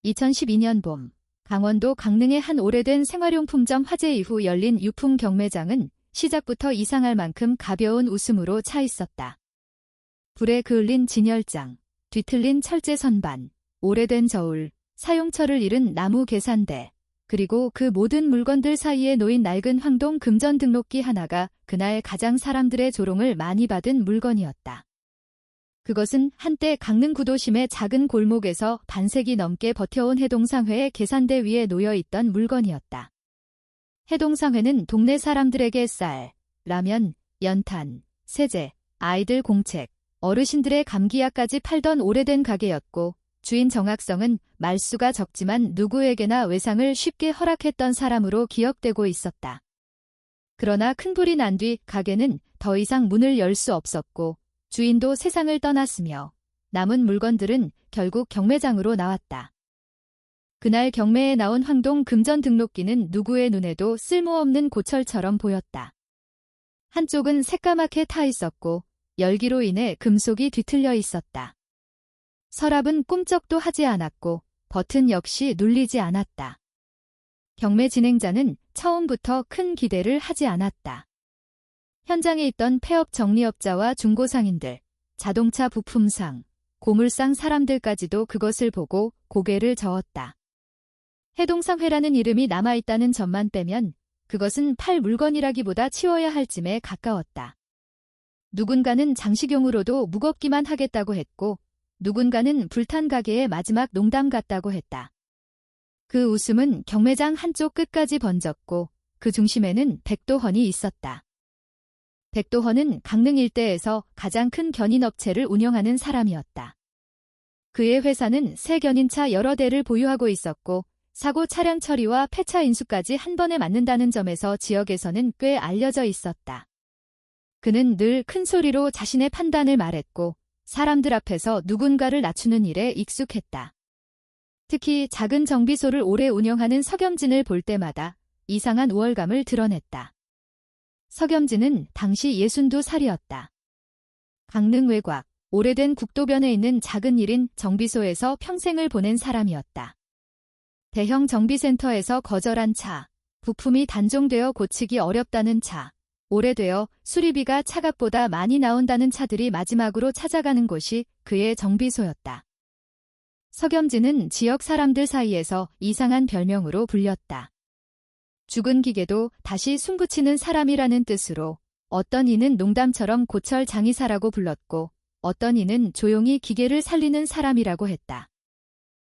2012년 봄, 강원도 강릉의 한 오래된 생활용품점 화재 이후 열린 유품 경매장은 시작부터 이상할 만큼 가벼운 웃음으로 차 있었다. 불에 그을린 진열장, 뒤틀린 철제 선반, 오래된 저울, 사용처를 잃은 나무 계산대, 그리고 그 모든 물건들 사이에 놓인 낡은 황동 금전 등록기 하나가 그날 가장 사람들의 조롱을 많이 받은 물건이었다. 그것은 한때 강릉 구도심의 작은 골목에서 반세기 넘게 버텨온 해동상회의 계산대 위에 놓여있던 물건이었다. 해동상회는 동네 사람들에게 쌀, 라면, 연탄, 세제, 아이들 공책, 어르신들의 감기약까지 팔던 오래된 가게였고 주인 정학성은 말수가 적지만 누구에게나 외상을 쉽게 허락했던 사람으로 기억되고 있었다. 그러나 큰 불이 난 뒤 가게는 더 이상 문을 열 수 없었고 주인도 세상을 떠났으며 남은 물건들은 결국 경매장으로 나왔다. 그날 경매에 나온 황동 금전 등록기는 누구의 눈에도 쓸모없는 고철처럼 보였다. 한쪽은 새까맣게 타 있었고 열기로 인해 금속이 뒤틀려 있었다. 서랍은 꿈쩍도 하지 않았고 버튼 역시 눌리지 않았다. 경매 진행자는 처음부터 큰 기대를 하지 않았다. 현장에 있던 폐업 정리업자와 중고상인들, 자동차 부품상, 고물상 사람들까지도 그것을 보고 고개를 저었다. 해동상회라는 이름이 남아있다는 점만 빼면 그것은 팔 물건이라기보다 치워야 할 짐에 가까웠다. 누군가는 장식용으로도 무겁기만 하겠다고 했고 누군가는 불탄 가게의 마지막 농담 같다고 했다. 그 웃음은 경매장 한쪽 끝까지 번졌고 그 중심에는 백도헌이 있었다. 백도헌은 강릉 일대에서 가장 큰 견인업체를 운영하는 사람이었다. 그의 회사는 새 견인차 여러 대를 보유하고 있었고 사고 차량 처리와 폐차 인수까지 한 번에 맡는다는 점에서 지역에서는 꽤 알려져 있었다. 그는 늘 큰 소리로 자신의 판단을 말했고 사람들 앞에서 누군가를 낮추는 일에 익숙했다. 특히 작은 정비소를 오래 운영하는 석염진을 볼 때마다 이상한 우월감을 드러냈다. 석염진은 당시 62살이었다. 강릉 외곽, 오래된 국도변에 있는 작은 1인 정비소에서 평생을 보낸 사람이었다. 대형 정비센터에서 거절한 차, 부품이 단종되어 고치기 어렵다는 차, 오래되어 수리비가 차값보다 많이 나온다는 차들이 마지막으로 찾아가는 곳이 그의 정비소였다. 석염진은 지역 사람들 사이에서 이상한 별명으로 불렸다. 죽은 기계도 다시 숨붙이는 사람이라는 뜻으로 어떤 이는 농담처럼 고철 장의사라고 불렀고 어떤 이는 조용히 기계를 살리는 사람이라고 했다.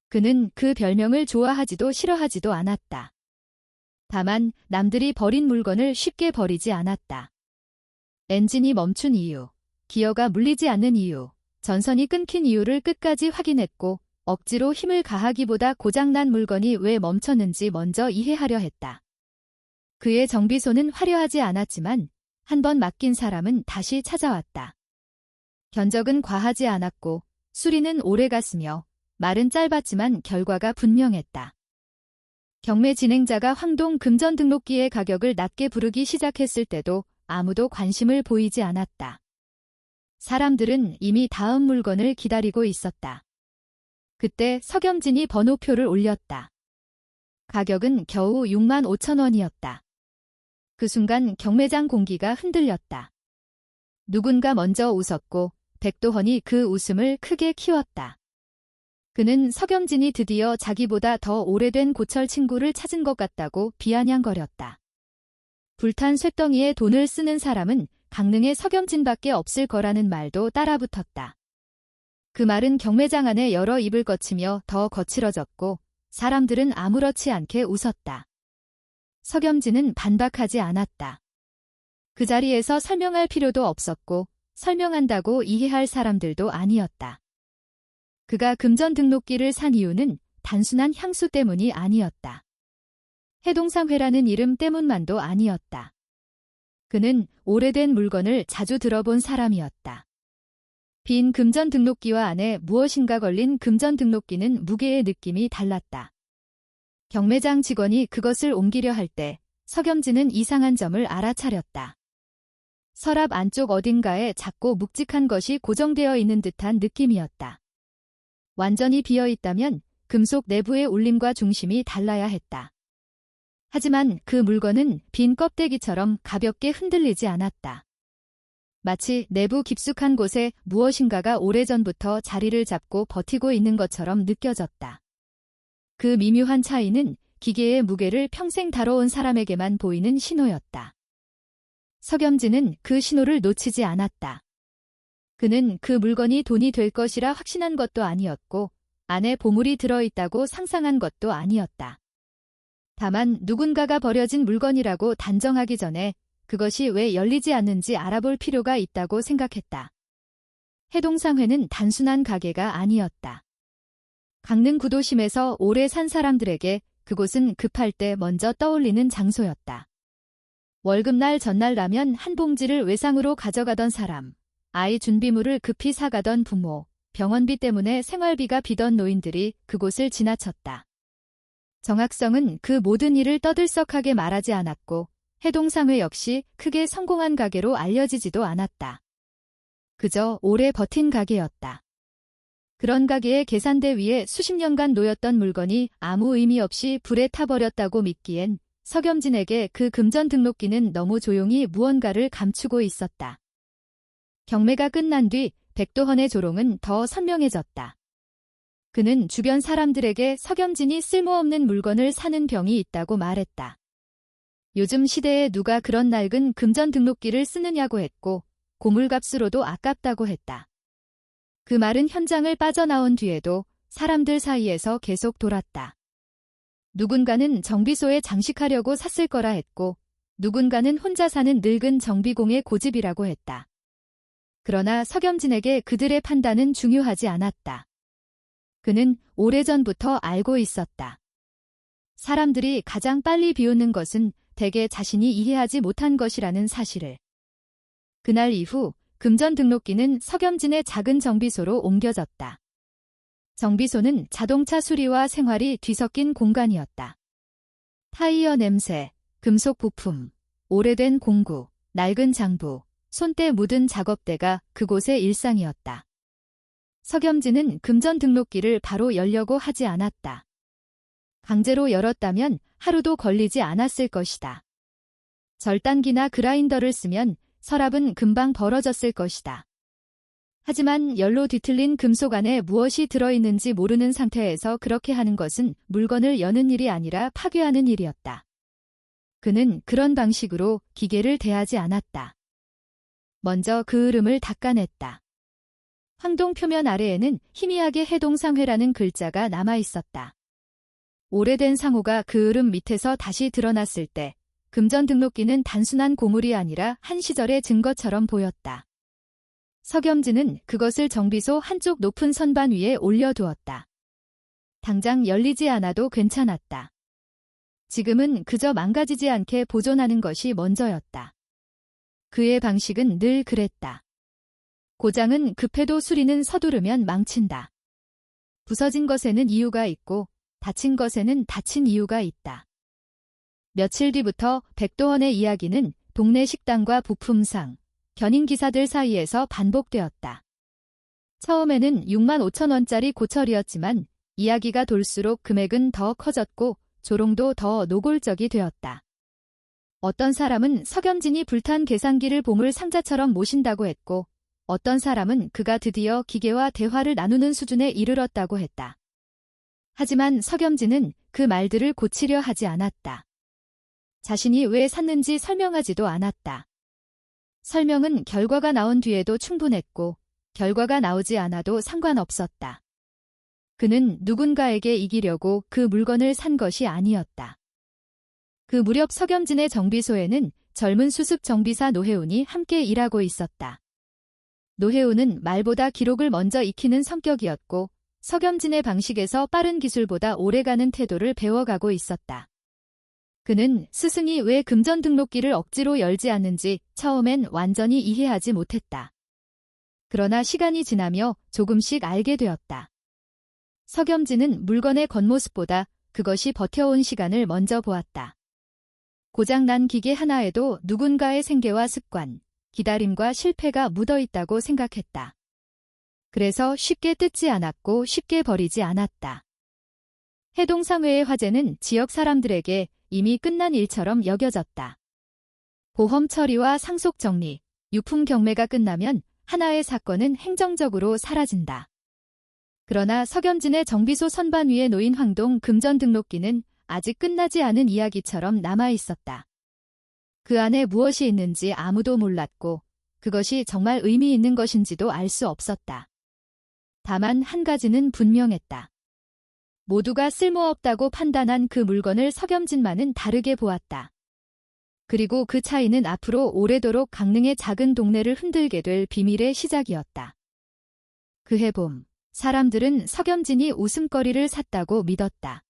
그는 그 별명을 좋아하지도 싫어하지도 않았다. 다만 남들이 버린 물건을 쉽게 버리지 않았다. 엔진이 멈춘 이유, 기어가 물리지 않는 이유, 전선이 끊긴 이유를 끝까지 확인했고 억지로 힘을 가하기보다 고장난 물건이 왜 멈췄는지 먼저 이해하려 했다. 그의 정비소는 화려하지 않았지만 한 번 맡긴 사람은 다시 찾아왔다. 견적은 과하지 않았고 수리는 오래 갔으며 말은 짧았지만 결과가 분명했다. 경매 진행자가 황동 금전 등록기의 가격을 낮게 부르기 시작했을 때도 아무도 관심을 보이지 않았다. 사람들은 이미 다음 물건을 기다리고 있었다. 그때 석염진이 번호표를 올렸다. 가격은 겨우 65,000원이었다. 그 순간 경매장 공기가 흔들렸다. 누군가 먼저 웃었고 백도헌이 그 웃음을 크게 키웠다. 그는 석염진이 드디어 자기보다 더 오래된 고철 친구를 찾은 것 같다고 비아냥거렸다. 불탄 쇳덩이에 돈을 쓰는 사람은 강릉에 석염진밖에 없을 거라는 말도 따라붙었다. 그 말은 경매장 안에 여러 입을 거치며 더 거칠어졌고 사람들은 아무렇지 않게 웃었다. 석염진은 반박하지 않았다. 그 자리에서 설명할 필요도 없었고 설명한다고 이해할 사람들도 아니었다. 그가 금전 등록기를 산 이유는 단순한 향수 때문이 아니었다. 해동상회라는 이름 때문만도 아니었다. 그는 오래된 물건을 자주 들어본 사람이었다. 빈 금전 등록기와 안에 무엇인가 걸린 금전 등록기는 무게의 느낌이 달랐다. 경매장 직원이 그것을 옮기려 할 때 석염진은 이상한 점을 알아차렸다. 서랍 안쪽 어딘가에 작고 묵직한 것이 고정되어 있는 듯한 느낌이었다. 완전히 비어 있다면 금속 내부의 울림과 중심이 달라야 했다. 하지만 그 물건은 빈 껍데기처럼 가볍게 흔들리지 않았다. 마치 내부 깊숙한 곳에 무엇인가가 오래전부터 자리를 잡고 버티고 있는 것처럼 느껴졌다. 그 미묘한 차이는 기계의 무게를 평생 다뤄온 사람에게만 보이는 신호였다. 석염진은 그 신호를 놓치지 않았다. 그는 그 물건이 돈이 될 것이라 확신한 것도 아니었고 안에 보물이 들어있다고 상상한 것도 아니었다. 다만 누군가가 버려진 물건이라고 단정하기 전에 그것이 왜 열리지 않는지 알아볼 필요가 있다고 생각했다. 해동상회는 단순한 가게가 아니었다. 강릉 구도심에서 오래 산 사람들에게 그곳은 급할 때 먼저 떠올리는 장소였다. 월급날 전날 라면 한 봉지를 외상으로 가져가던 사람, 아이 준비물을 급히 사가던 부모, 병원비 때문에 생활비가 비던 노인들이 그곳을 지나쳤다. 정학성은 그 모든 일을 떠들썩하게 말하지 않았고 해동상회 역시 크게 성공한 가게로 알려지지도 않았다. 그저 오래 버틴 가게였다. 그런 가게의 계산대 위에 수십 년간 놓였던 물건이 아무 의미 없이 불에 타버렸다고 믿기엔 석염진에게 그 금전 등록기는 너무 조용히 무언가를 감추고 있었다. 경매가 끝난 뒤 백도헌의 조롱은 더 선명해졌다. 그는 주변 사람들에게 석염진이 쓸모없는 물건을 사는 병이 있다고 말했다. 요즘 시대에 누가 그런 낡은 금전 등록기를 쓰느냐고 했고 고물값으로도 아깝다고 했다. 그 말은 현장을 빠져나온 뒤에도 사람들 사이에서 계속 돌았다. 누군가는 정비소에 장식하려고 샀을 거라 했고 누군가는 혼자 사는 늙은 정비공의 고집이라고 했다. 그러나 석염진에게 그들의 판단은 중요하지 않았다. 그는 오래전부터 알고 있었다. 사람들이 가장 빨리 비웃는 것은 대개 자신이 이해하지 못한 것이라는 사실을. 그날 이후 금전 등록기는 석염진의 작은 정비소로 옮겨졌다. 정비소는 자동차 수리와 생활이 뒤섞인 공간이었다. 타이어 냄새, 금속 부품, 오래된 공구, 낡은 장부, 손때 묻은 작업대가 그곳의 일상이었다. 석염진은 금전 등록기를 바로 열려고 하지 않았다. 강제로 열었다면 하루도 걸리지 않았을 것이다. 절단기나 그라인더를 쓰면 서랍은 금방 벌어졌을 것이다. 하지만 열로 뒤틀린 금속 안에 무엇이 들어있는지 모르는 상태에서 그렇게 하는 것은 물건을 여는 일이 아니라 파괴하는 일이었다. 그는 그런 방식으로 기계를 대하지 않았다. 먼저 그 흐름을 닦아냈다. 황동 표면 아래에는 희미하게 해동상회라는 글자가 남아있었다. 오래된 상호가 그 흐름 밑에서 다시 드러났을 때 금전 등록기는 단순한 고물이 아니라 한 시절의 증거처럼 보였다. 석염진은 그것을 정비소 한쪽 높은 선반 위에 올려두었다. 당장 열리지 않아도 괜찮았다. 지금은 그저 망가지지 않게 보존하는 것이 먼저였다. 그의 방식은 늘 그랬다. 고장은 급해도 수리는 서두르면 망친다. 부서진 것에는 이유가 있고 다친 것에는 다친 이유가 있다. 며칠 뒤부터 백도헌의 이야기는 동네 식당과 부품상, 견인 기사들 사이에서 반복되었다. 처음에는 6만 5천 원짜리 고철이었지만 이야기가 돌수록 금액은 더 커졌고 조롱도 더 노골적이 되었다. 어떤 사람은 석염진이 불탄 계산기를 보물 상자처럼 모신다고 했고 어떤 사람은 그가 드디어 기계와 대화를 나누는 수준에 이르렀다고 했다. 하지만 석염진은 그 말들을 고치려 하지 않았다. 자신이 왜 샀는지 설명하지도 않았다. 설명은 결과가 나온 뒤에도 충분했고 결과가 나오지 않아도 상관없었다. 그는 누군가에게 이기려고 그 물건을 산 것이 아니었다. 그 무렵 석염진의 정비소에는 젊은 수습 정비사 노혜운이 함께 일하고 있었다. 노혜운은 말보다 기록을 먼저 익히는 성격이었고 석염진의 방식에서 빠른 기술보다 오래가는 태도를 배워가고 있었다. 그는 스승이 왜 금전 등록기를 억지로 열지 않는지 처음엔 완전히 이해하지 못했다. 그러나 시간이 지나며 조금씩 알게 되었다. 석염진은 물건의 겉모습보다 그것이 버텨온 시간을 먼저 보았다. 고장난 기계 하나에도 누군가의 생계와 습관, 기다림과 실패가 묻어있다고 생각했다. 그래서 쉽게 뜯지 않았고 쉽게 버리지 않았다. 해동상회의 화재는 지역 사람들에게 이미 끝난 일처럼 여겨졌다. 보험 처리와 상속 정리, 유품 경매가 끝나면 하나의 사건은 행정적으로 사라진다. 그러나 석염진의 정비소 선반 위에 놓인 황동 금전 등록기는 아직 끝나지 않은 이야기처럼 남아 있었다. 그 안에 무엇이 있는지 아무도 몰랐고 그것이 정말 의미 있는 것인지도 알 수 없었다. 다만 한 가지는 분명했다. 모두가 쓸모없다고 판단한 그 물건을 석염진만은 다르게 보았다. 그리고 그 차이는 앞으로 오래도록 강릉의 작은 동네를 흔들게 될 비밀의 시작이었다. 그해 봄, 사람들은 석염진이 웃음거리를 샀다고 믿었다.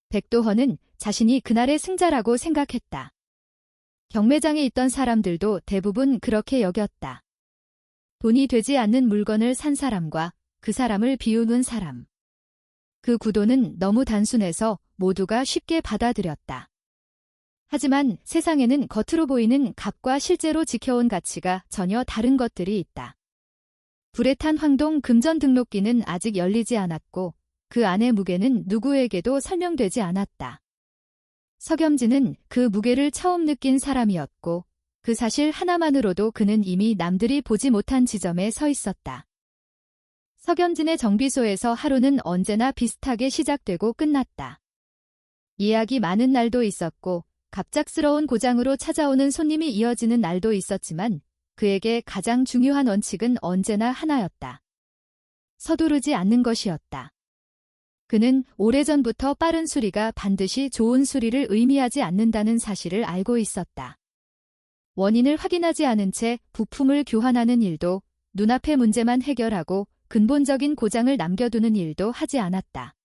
백도헌은 자신이 그날의 승자라고 생각했다. 경매장에 있던 사람들도 대부분 그렇게 여겼다. 돈이 되지 않는 물건을 산 사람과 그 사람을 비우는 사람. 그 구도는 너무 단순해서 모두가 쉽게 받아들였다. 하지만 세상에는 겉으로 보이는 값과 실제로 지켜온 가치가 전혀 다른 것들이 있다. 불에 탄 황동 금전 등록기는 아직 열리지 않았고 그 안의 무게는 누구에게도 설명되지 않았다. 석염진은 그 무게를 처음 느낀 사람이었고 그 사실 하나만으로도 그는 이미 남들이 보지 못한 지점에 서 있었다. 석염진의 정비소에서 하루는 언제나 비슷하게 시작되고 끝났다. 예약이 많은 날도 있었고 갑작스러운 고장으로 찾아오는 손님이 이어지는 날도 있었지만 그에게 가장 중요한 원칙은 언제나 하나였다. 서두르지 않는 것이었다. 그는 오래전부터 빠른 수리가 반드시 좋은 수리를 의미하지 않는다는 사실을 알고 있었다. 원인을 확인하지 않은 채 부품을 교환하는 일도 눈앞의 문제만 해결하고 근본적인 고장을 남겨두는 일도 하지 않았다.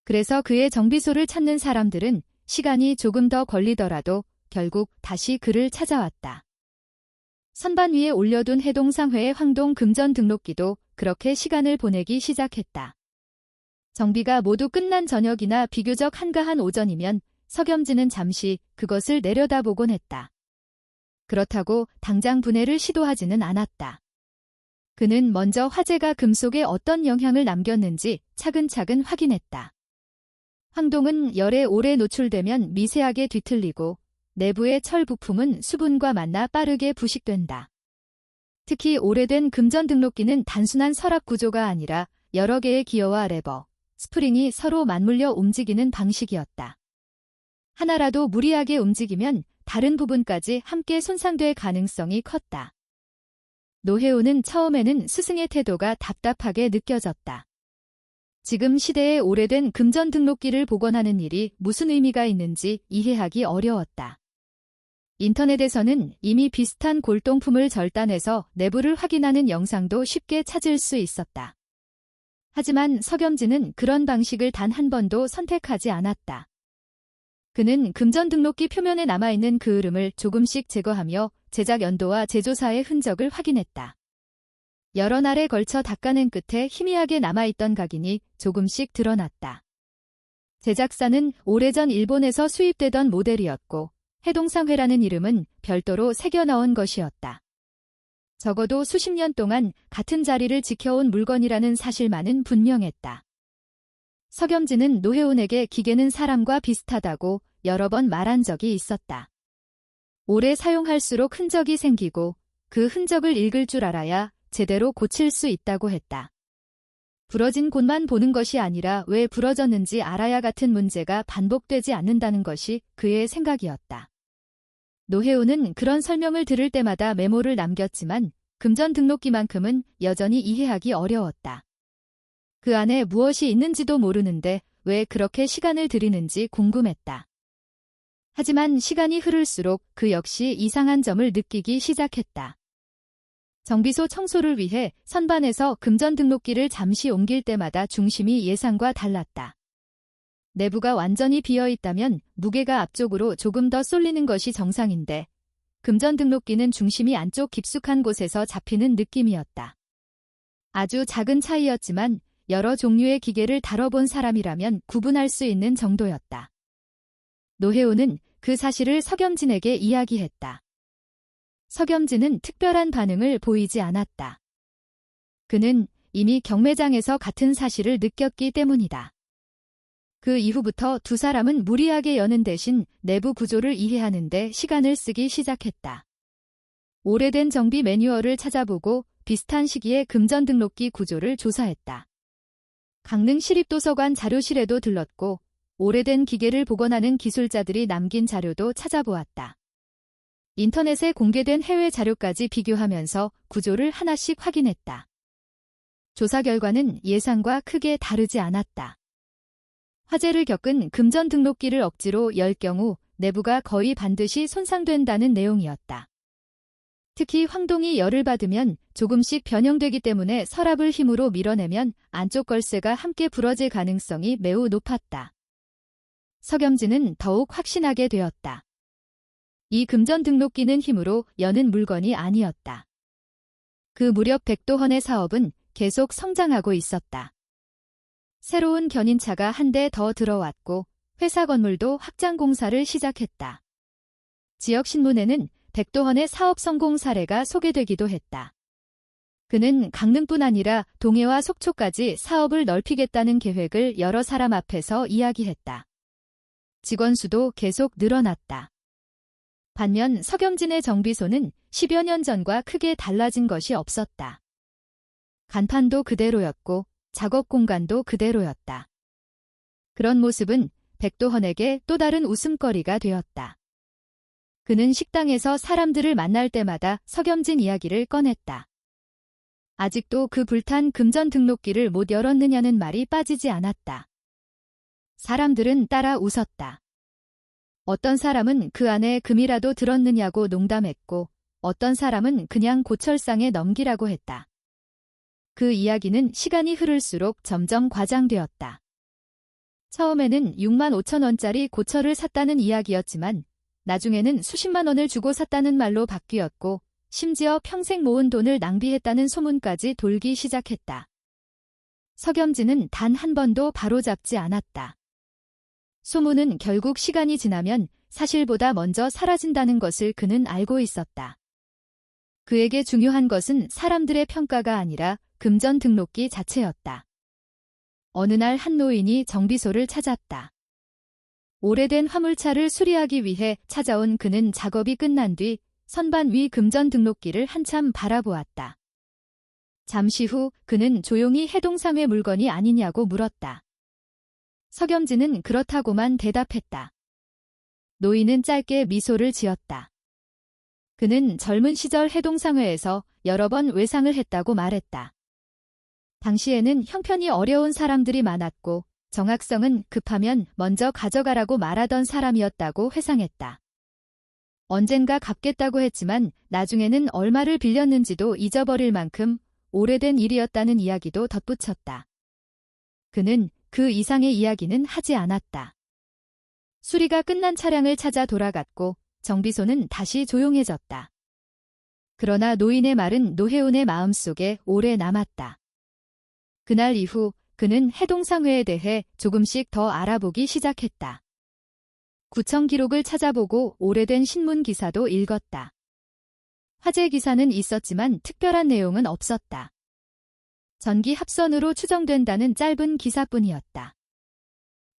그래서 그의 정비소를 찾는 사람들은 시간이 조금 더 걸리더라도 결국 다시 그를 찾아왔다. 선반 위에 올려둔 해동상회의 황동 금전 등록기도 그렇게 시간을 보내기 시작했다. 정비가 모두 끝난 저녁이나 비교적 한가한 오전이면 석염진은 잠시 그것을 내려다보곤 했다. 그렇다고 당장 분해를 시도하지는 않았다. 그는 먼저 화재가 금속에 어떤 영향을 남겼는지 차근차근 확인했다. 황동은 열에 오래 노출되면 미세하게 뒤틀리고 내부의 철 부품은 수분과 만나 빠르게 부식된다. 특히 오래된 금전 등록기는 단순한 서랍 구조가 아니라 여러 개의 기어와 레버, 스프링이 서로 맞물려 움직이는 방식이었다. 하나라도 무리하게 움직이면 다른 부분까지 함께 손상될 가능성이 컸다. 노혜우는 처음에는 스승의 태도가 답답하게 느껴졌다. 지금 시대의 오래된 금전 등록기를 복원하는 일이 무슨 의미가 있는지 이해하기 어려웠다. 인터넷에서는 이미 비슷한 골동품을 절단해서 내부를 확인하는 영상도 쉽게 찾을 수 있었다. 하지만 석염진은 그런 방식을 단 한 번도 선택하지 않았다. 그는 금전 등록기 표면에 남아있는 그 흐름을 조금씩 제거하며 제작 연도와 제조사의 흔적을 확인했다. 여러 날에 걸쳐 닦아낸 끝에 희미하게 남아있던 각인이 조금씩 드러났다. 제작사는 오래전 일본에서 수입되던 모델이었고 해동상회라는 이름은 별도로 새겨 넣은 것이었다. 적어도 수십 년 동안 같은 자리를 지켜온 물건이라는 사실만은 분명했다. 석염진은 노혜운에게 기계는 사람과 비슷하다고 여러 번 말한 적이 있었다. 오래 사용할수록 흔적이 생기고 그 흔적을 읽을 줄 알아야 제대로 고칠 수 있다고 했다. 부러진 곳만 보는 것이 아니라 왜 부러졌는지 알아야 같은 문제가 반복되지 않는다는 것이 그의 생각이었다. 노혜우는 그런 설명을 들을 때마다 메모를 남겼지만 금전 등록기만큼은 여전히 이해하기 어려웠다. 그 안에 무엇이 있는지도 모르는데 왜 그렇게 시간을 들이는지 궁금했다. 하지만 시간이 흐를수록 그 역시 이상한 점을 느끼기 시작했다. 정비소 청소를 위해 선반에서 금전 등록기를 잠시 옮길 때마다 중심이 예상과 달랐다. 내부가 완전히 비어있다면 무게가 앞쪽으로 조금 더 쏠리는 것이 정상인데 금전 등록기는 중심이 안쪽 깊숙한 곳에서 잡히는 느낌이었다. 아주 작은 차이였지만 여러 종류의 기계를 다뤄본 사람이라면 구분할 수 있는 정도였다. 노혜우는 그 사실을 석염진에게 이야기했다. 석염진은 특별한 반응을 보이지 않았다. 그는 이미 경매장에서 같은 사실을 느꼈기 때문이다. 그 이후부터 두 사람은 무리하게 여는 대신 내부 구조를 이해하는 데 시간을 쓰기 시작했다. 오래된 정비 매뉴얼을 찾아보고 비슷한 시기에 금전 등록기 구조를 조사했다. 강릉 시립도서관 자료실에도 들렀고 오래된 기계를 복원하는 기술자들이 남긴 자료도 찾아보았다. 인터넷에 공개된 해외 자료까지 비교하면서 구조를 하나씩 확인했다. 조사 결과는 예상과 크게 다르지 않았다. 화재를 겪은 금전 등록기를 억지로 열 경우 내부가 거의 반드시 손상된다는 내용이었다. 특히 황동이 열을 받으면 조금씩 변형되기 때문에 서랍을 힘으로 밀어내면 안쪽 걸쇠가 함께 부러질 가능성이 매우 높았다. 석염진은 더욱 확신하게 되었다. 이 금전 등록기는 힘으로 여는 물건이 아니었다. 그 무렵 백도헌의 사업은 계속 성장하고 있었다. 새로운 견인차가 한 대 더 들어왔고 회사 건물도 확장 공사를 시작했다. 지역 신문에는 백도헌의 사업 성공 사례가 소개되기도 했다. 그는 강릉뿐 아니라 동해와 속초까지 사업을 넓히겠다는 계획을 여러 사람 앞에서 이야기했다. 직원 수도 계속 늘어났다. 반면 석염진의 정비소는 10여 년 전과 크게 달라진 것이 없었다. 간판도 그대로였고 작업 공간도 그대로였다. 그런 모습은 백도헌에게 또 다른 웃음거리가 되었다. 그는 식당에서 사람들을 만날 때마다 석염진 이야기를 꺼냈다. 아직도 그 불탄 금전 등록기를 못 열었느냐는 말이 빠지지 않았다. 사람들은 따라 웃었다. 어떤 사람은 그 안에 금이라도 들었느냐고 농담했고 어떤 사람은 그냥 고철상에 넘기라고 했다. 그 이야기는 시간이 흐를수록 점점 과장되었다. 처음에는 6만 5천 원짜리 고철을 샀다는 이야기였지만 나중에는 수십만 원을 주고 샀다는 말로 바뀌었고 심지어 평생 모은 돈을 낭비했다는 소문까지 돌기 시작했다. 석염진은 단 한 번도 바로잡지 않았다. 소문은 결국 시간이 지나면 사실보다 먼저 사라진다는 것을 그는 알고 있었다. 그에게 중요한 것은 사람들의 평가가 아니라 금전 등록기 자체였다. 어느 날 한 노인이 정비소를 찾았다. 오래된 화물차를 수리하기 위해 찾아온 그는 작업이 끝난 뒤 선반 위 금전 등록기를 한참 바라보았다. 잠시 후 그는 조용히 해동상회 물건이 아니냐고 물었다. 석염진은 그렇다고만 대답했다. 노인은 짧게 미소를 지었다. 그는 젊은 시절 해동상회에서 여러 번 외상을 했다고 말했다. 당시에는 형편이 어려운 사람들이 많았고 정학성은 급하면 먼저 가져가라고 말하던 사람이었다고 회상했다. 언젠가 갚겠다고 했지만 나중에는 얼마를 빌렸는지도 잊어버릴 만큼 오래된 일이었다는 이야기도 덧붙였다. 그는 그 이상의 이야기는 하지 않았다. 수리가 끝난 차량을 찾아 돌아갔고 정비소는 다시 조용해졌다. 그러나 노인의 말은 노혜운의 마음속에 오래 남았다. 그날 이후 그는 해동상회에 대해 조금씩 더 알아보기 시작했다. 구청 기록을 찾아보고 오래된 신문 기사도 읽었다. 화재 기사는 있었지만 특별한 내용은 없었다. 전기 합선으로 추정된다는 짧은 기사뿐이었다.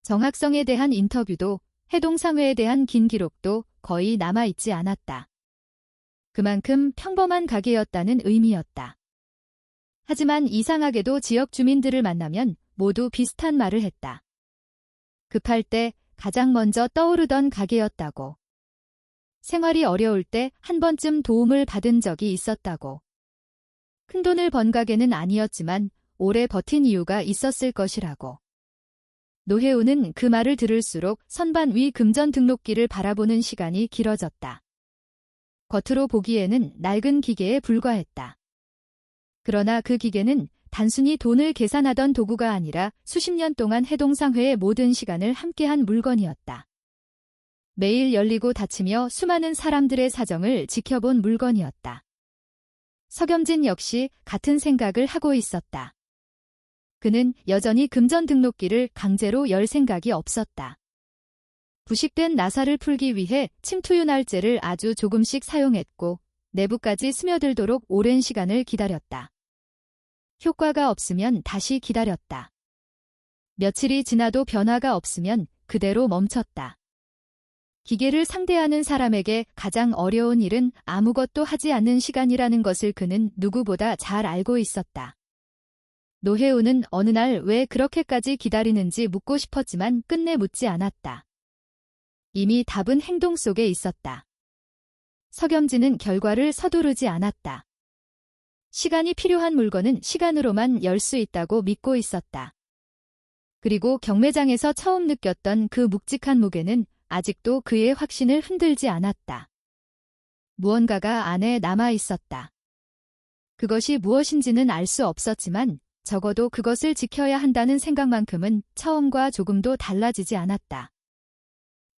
정학성에 대한 인터뷰도 해동상회에 대한 긴 기록도 거의 남아있지 않았다. 그만큼 평범한 가게였다는 의미였다. 하지만 이상하게도 지역 주민들을 만나면 모두 비슷한 말을 했다. 급할 때 가장 먼저 떠오르던 가게였다고. 생활이 어려울 때 한 번쯤 도움을 받은 적이 있었다고. 큰돈을 번 가게는 아니었지만 오래 버틴 이유가 있었을 것이라고. 노혜우는 그 말을 들을수록 선반 위 금전 등록기를 바라보는 시간이 길어졌다. 겉으로 보기에는 낡은 기계에 불과했다. 그러나 그 기계는 단순히 돈을 계산하던 도구가 아니라 수십 년 동안 해동상회의 모든 시간을 함께한 물건이었다. 매일 열리고 닫히며 수많은 사람들의 사정을 지켜본 물건이었다. 석염진 역시 같은 생각을 하고 있었다. 그는 여전히 금전 등록기를 강제로 열 생각이 없었다. 부식된 나사를 풀기 위해 침투유날제를 아주 조금씩 사용했고 내부까지 스며들도록 오랜 시간을 기다렸다. 효과가 없으면 다시 기다렸다. 며칠이 지나도 변화가 없으면 그대로 멈췄다. 기계를 상대하는 사람에게 가장 어려운 일은 아무것도 하지 않는 시간이라는 것을 그는 누구보다 잘 알고 있었다. 노혜우는 어느 날 왜 그렇게까지 기다리는지 묻고 싶었지만 끝내 묻지 않았다. 이미 답은 행동 속에 있었다. 석염진은 결과를 서두르지 않았다. 시간이 필요한 물건은 시간으로만 열 수 있다고 믿고 있었다. 그리고 경매장에서 처음 느꼈던 그 묵직한 무게는 아직도 그의 확신을 흔들지 않았다. 무언가가 안에 남아 있었다. 그것이 무엇인지는 알 수 없었지만 적어도 그것을 지켜야 한다는 생각만큼은 처음과 조금도 달라지지 않았다.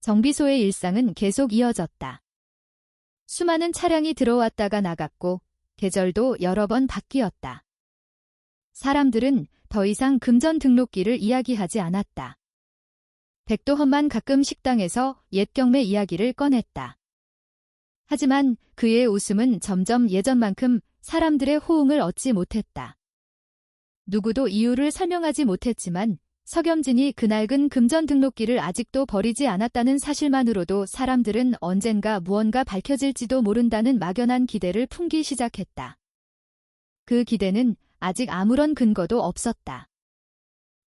정비소의 일상은 계속 이어졌다. 수많은 차량이 들어왔다가 나갔고 계절도 여러 번 바뀌었다. 사람들은 더 이상 금전 등록기를 이야기하지 않았다. 백도헌만 가끔 식당에서 옛 경매 이야기를 꺼냈다. 하지만 그의 웃음은 점점 예전만큼 사람들의 호응을 얻지 못했다. 누구도 이유를 설명하지 못했지만 석염진이 그 낡은 금전 등록기를 아직도 버리지 않았다는 사실만으로도 사람들은 언젠가 무언가 밝혀질지도 모른다는 막연한 기대를 품기 시작했다. 그 기대는 아직 아무런 근거도 없었다.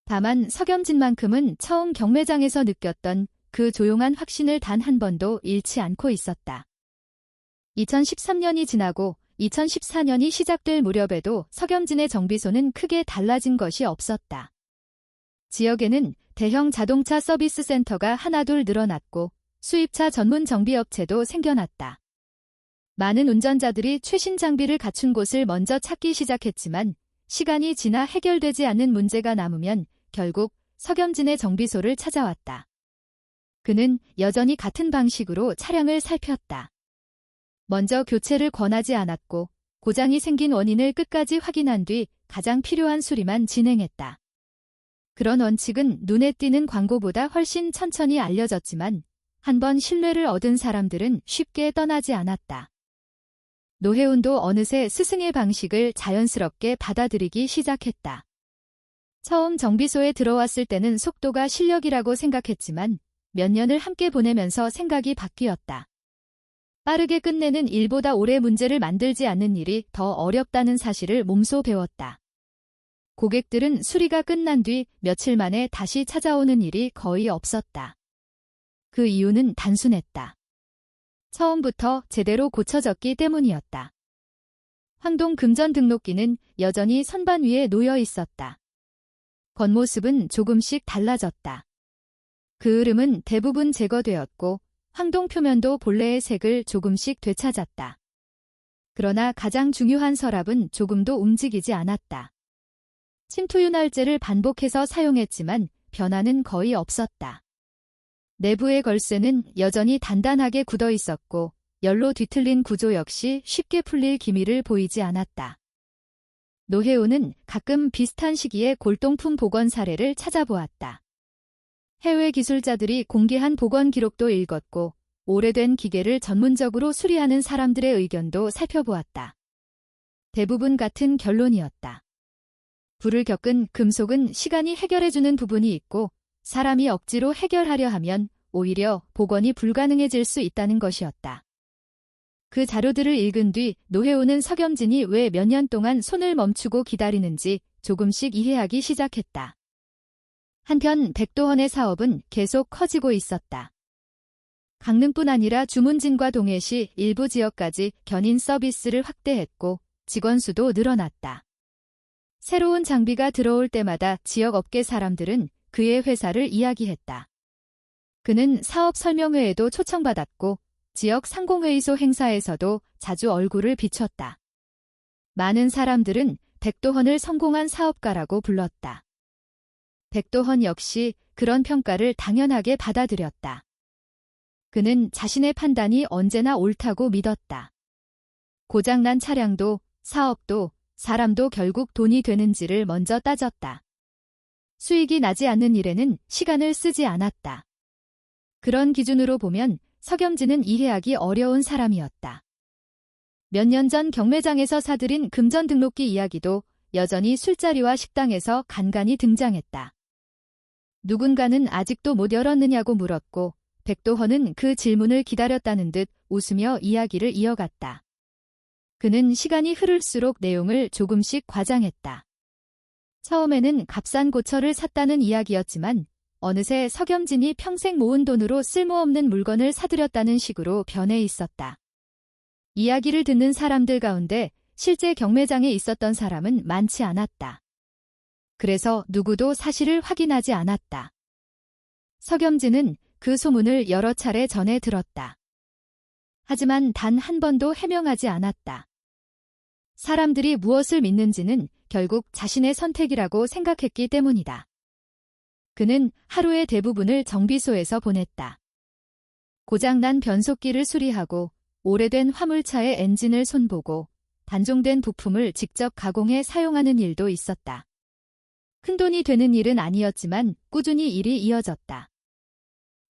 다만 석염진만큼은 처음 경매장에서 느꼈던 그 조용한 확신을 단 한 번도 잃지 않고 있었다. 2013년이 지나고 2014년이 시작될 무렵에도 석염진의 정비소는 크게 달라진 것이 없었다. 지역에는 대형 자동차 서비스 센터가 하나둘 늘어났고 수입차 전문 정비업체도 생겨났다. 많은 운전자들이 최신 장비를 갖춘 곳을 먼저 찾기 시작했지만 시간이 지나 해결되지 않는 문제가 남으면 결국 석염진의 정비소를 찾아왔다. 그는 여전히 같은 방식으로 차량을 살폈다. 먼저 교체를 권하지 않았고 고장이 생긴 원인을 끝까지 확인한 뒤 가장 필요한 수리만 진행했다. 그런 원칙은 눈에 띄는 광고보다 훨씬 천천히 알려졌지만 한번 신뢰를 얻은 사람들은 쉽게 떠나지 않았다. 노혜운도 어느새 스승의 방식을 자연스럽게 받아들이기 시작했다. 처음 정비소에 들어왔을 때는 속도가 실력이라고 생각했지만 몇 년을 함께 보내면서 생각이 바뀌었다. 빠르게 끝내는 일보다 오래 문제를 만들지 않는 일이 더 어렵다는 사실을 몸소 배웠다. 고객들은 수리가 끝난 뒤 며칠 만에 다시 찾아오는 일이 거의 없었다. 그 이유는 단순했다. 처음부터 제대로 고쳐졌기 때문이었다. 황동 금전 등록기는 여전히 선반 위에 놓여 있었다. 겉모습은 조금씩 달라졌다. 그 흐름은 대부분 제거되었고 황동 표면도 본래의 색을 조금씩 되찾았다. 그러나 가장 중요한 서랍은 조금도 움직이지 않았다. 침투윤활제를 반복해서 사용했지만 변화는 거의 없었다. 내부의 걸쇠는 여전히 단단하게 굳어 있었고 열로 뒤틀린 구조 역시 쉽게 풀릴 기미를 보이지 않았다. 노혜우는 가끔 비슷한 시기에 골동품 복원 사례를 찾아보았다. 해외 기술자들이 공개한 복원 기록도 읽었고 오래된 기계를 전문적으로 수리하는 사람들의 의견도 살펴보았다. 대부분 같은 결론이었다. 불을 겪은 금속은 시간이 해결해주는 부분이 있고 사람이 억지로 해결하려 하면 오히려 복원이 불가능해질 수 있다는 것이었다. 그 자료들을 읽은 뒤 노혜우는 석염진이 왜 몇 년 동안 손을 멈추고 기다리는지 조금씩 이해하기 시작했다. 한편 백도헌의 사업은 계속 커지고 있었다. 강릉뿐 아니라 주문진과 동해시 일부 지역까지 견인 서비스를 확대했고 직원 수도 늘어났다. 새로운 장비가 들어올 때마다 지역 업계 사람들은 그의 회사를 이야기했다. 그는 사업 설명회에도 초청받았고 지역 상공회의소 행사에서도 자주 얼굴을 비췄다. 많은 사람들은 백도헌을 성공한 사업가라고 불렀다. 백도헌 역시 그런 평가를 당연하게 받아들였다. 그는 자신의 판단이 언제나 옳다고 믿었다. 고장난 차량도 사업도 사람도 결국 돈이 되는지를 먼저 따졌다. 수익이 나지 않는 일에는 시간을 쓰지 않았다. 그런 기준으로 보면 석염진은 이해하기 어려운 사람이었다. 몇 년 전 경매장에서 사들인 금전 등록기 이야기도 여전히 술자리와 식당에서 간간히 등장했다. 누군가는 아직도 못 열었느냐고 물었고 백도헌은 그 질문을 기다렸다는 듯 웃으며 이야기를 이어갔다. 그는 시간이 흐를수록 내용을 조금씩 과장했다. 처음에는 값싼 고철을 샀다는 이야기였지만 어느새 석염진이 평생 모은 돈으로 쓸모없는 물건을 사들였다는 식으로 변해 있었다. 이야기를 듣는 사람들 가운데 실제 경매장에 있었던 사람은 많지 않았다. 그래서 누구도 사실을 확인하지 않았다. 석염진은 그 소문을 여러 차례 전해 들었다. 하지만 단 한 번도 해명하지 않았다. 사람들이 무엇을 믿는지는 결국 자신의 선택이라고 생각했기 때문이다. 그는 하루의 대부분을 정비소에서 보냈다. 고장난 변속기를 수리하고 오래된 화물차의 엔진을 손보고 단종된 부품을 직접 가공해 사용하는 일도 있었다. 큰돈이 되는 일은 아니었지만 꾸준히 일이 이어졌다.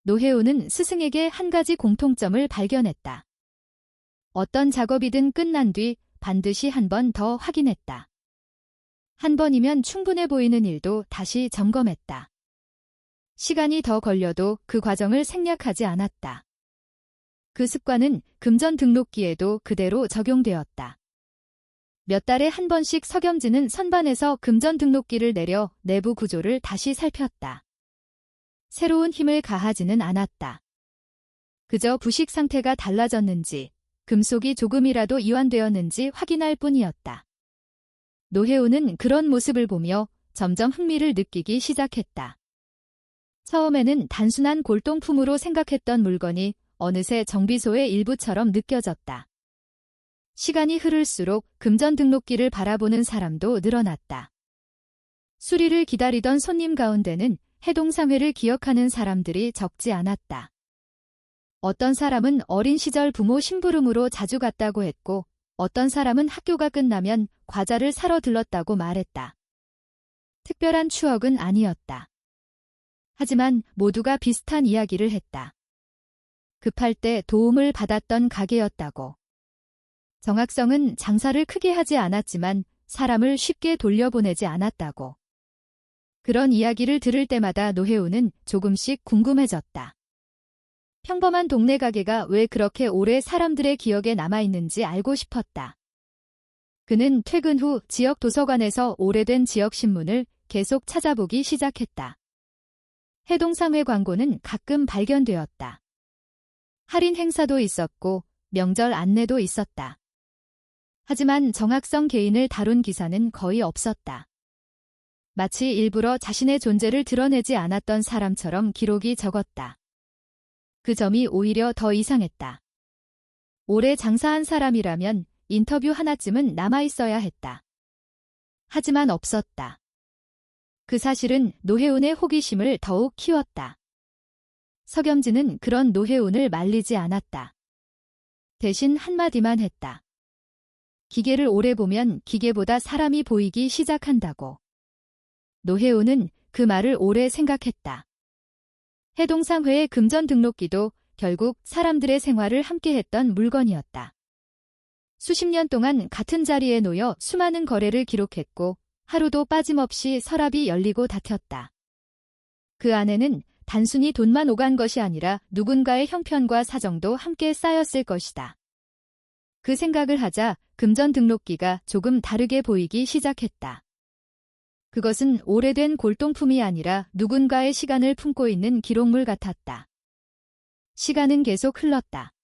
노혜우는 스승에게 한 가지 공통점을 발견했다. 어떤 작업이든 끝난 뒤 반드시 한 번 더 확인했다. 한 번이면 충분해 보이는 일도 다시 점검했다. 시간이 더 걸려도 그 과정을 생략하지 않았다. 그 습관은 금전 등록기에도 그대로 적용되었다. 몇 달에 한 번씩 석염진은 선반에서 금전 등록기를 내려 내부 구조를 다시 살폈다. 새로운 힘을 가하지는 않았다. 그저 부식 상태가 달라졌는지, 금속이 조금이라도 이완되었는지 확인할 뿐이었다. 노혜우는 그런 모습을 보며 점점 흥미를 느끼기 시작했다. 처음에는 단순한 골동품으로 생각했던 물건이 어느새 정비소의 일부처럼 느껴졌다. 시간이 흐를수록 금전 등록기를 바라보는 사람도 늘어났다. 수리를 기다리던 손님 가운데는 해동상회를 기억하는 사람들이 적지 않았다. 어떤 사람은 어린 시절 부모 심부름으로 자주 갔다고 했고 어떤 사람은 학교가 끝나면 과자를 사러 들렀다고 말했다. 특별한 추억은 아니었다. 하지만 모두가 비슷한 이야기를 했다. 급할 때 도움을 받았던 가게였다고. 정학성은 장사를 크게 하지 않았지만 사람을 쉽게 돌려보내지 않았다고. 그런 이야기를 들을 때마다 노혜우는 조금씩 궁금해졌다. 평범한 동네 가게가 왜 그렇게 오래 사람들의 기억에 남아있는지 알고 싶었다. 그는 퇴근 후 지역 도서관에서 오래된 지역신문을 계속 찾아보기 시작했다. 해동상회 광고는 가끔 발견되었다. 할인 행사도 있었고 명절 안내도 있었다. 하지만 정학성 개인을 다룬 기사는 거의 없었다. 마치 일부러 자신의 존재를 드러내지 않았던 사람처럼 기록이 적었다. 그 점이 오히려 더 이상했다. 오래 장사한 사람이라면 인터뷰 하나쯤은 남아있어야 했다. 하지만 없었다. 그 사실은 노혜운의 호기심을 더욱 키웠다. 석염진은 그런 노혜운을 말리지 않았다. 대신 한마디만 했다. 기계를 오래 보면 기계보다 사람이 보이기 시작한다고. 노혜운은 그 말을 오래 생각했다. 해동상회의 금전 등록기도 결국 사람들의 생활을 함께했던 물건이었다. 수십 년 동안 같은 자리에 놓여 수많은 거래를 기록했고 하루도 빠짐없이 서랍이 열리고 닫혔다. 그 안에는 단순히 돈만 오간 것이 아니라 누군가의 형편과 사정도 함께 쌓였을 것이다. 그 생각을 하자 금전 등록기가 조금 다르게 보이기 시작했다. 그것은 오래된 골동품이 아니라 누군가의 시간을 품고 있는 기록물 같았다. 시간은 계속 흘렀다.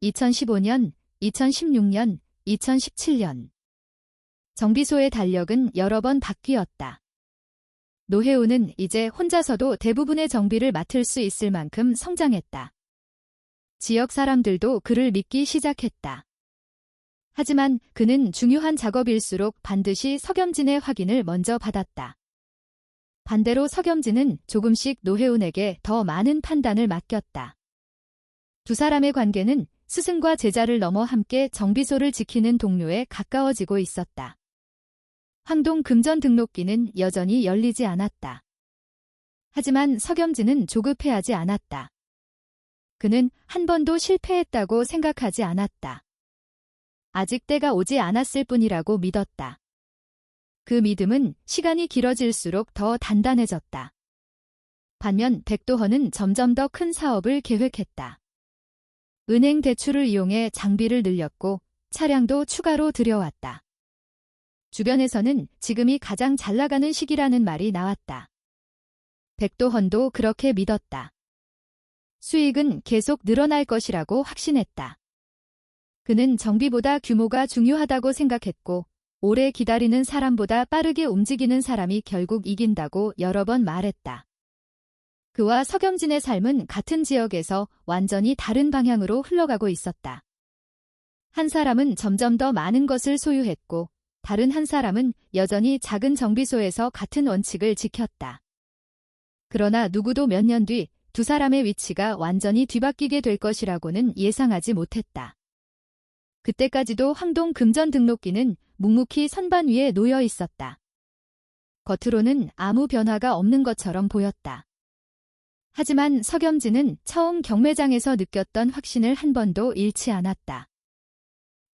2015년, 2016년, 2017년. 정비소의 달력은 여러 번 바뀌었다. 노혜우는 이제 혼자서도 대부분의 정비를 맡을 수 있을 만큼 성장했다. 지역 사람들도 그를 믿기 시작했다. 하지만 그는 중요한 작업일수록 반드시 석염진의 확인을 먼저 받았다. 반대로 석염진은 조금씩 노혜운에게 더 많은 판단을 맡겼다. 두 사람의 관계는 스승과 제자를 넘어 함께 정비소를 지키는 동료에 가까워지고 있었다. 황동 금전 등록기는 여전히 열리지 않았다. 하지만 석염진은 조급해하지 않았다. 그는 한 번도 실패했다고 생각하지 않았다. 아직 때가 오지 않았을 뿐이라고 믿었다. 그 믿음은 시간이 길어질수록 더 단단해졌다. 반면 백도헌은 점점 더 큰 사업을 계획했다. 은행 대출을 이용해 장비를 늘렸고 차량도 추가로 들여왔다. 주변에서는 지금이 가장 잘 나가는 시기라는 말이 나왔다. 백도헌도 그렇게 믿었다. 수익은 계속 늘어날 것이라고 확신했다. 그는 정비보다 규모가 중요하다고 생각했고 오래 기다리는 사람보다 빠르게 움직이는 사람이 결국 이긴다고 여러 번 말했다. 그와 석영진의 삶은 같은 지역에서 완전히 다른 방향으로 흘러가고 있었다. 한 사람은 점점 더 많은 것을 소유했고 다른 한 사람은 여전히 작은 정비소에서 같은 원칙을 지켰다. 그러나 누구도 몇 년 뒤 두 사람의 위치가 완전히 뒤바뀌게 될 것이라고는 예상하지 못했다. 그때까지도 황동 금전 등록기는 묵묵히 선반 위에 놓여 있었다. 겉으로는 아무 변화가 없는 것처럼 보였다. 하지만 석염진은 처음 경매장에서 느꼈던 확신을 한 번도 잃지 않았다.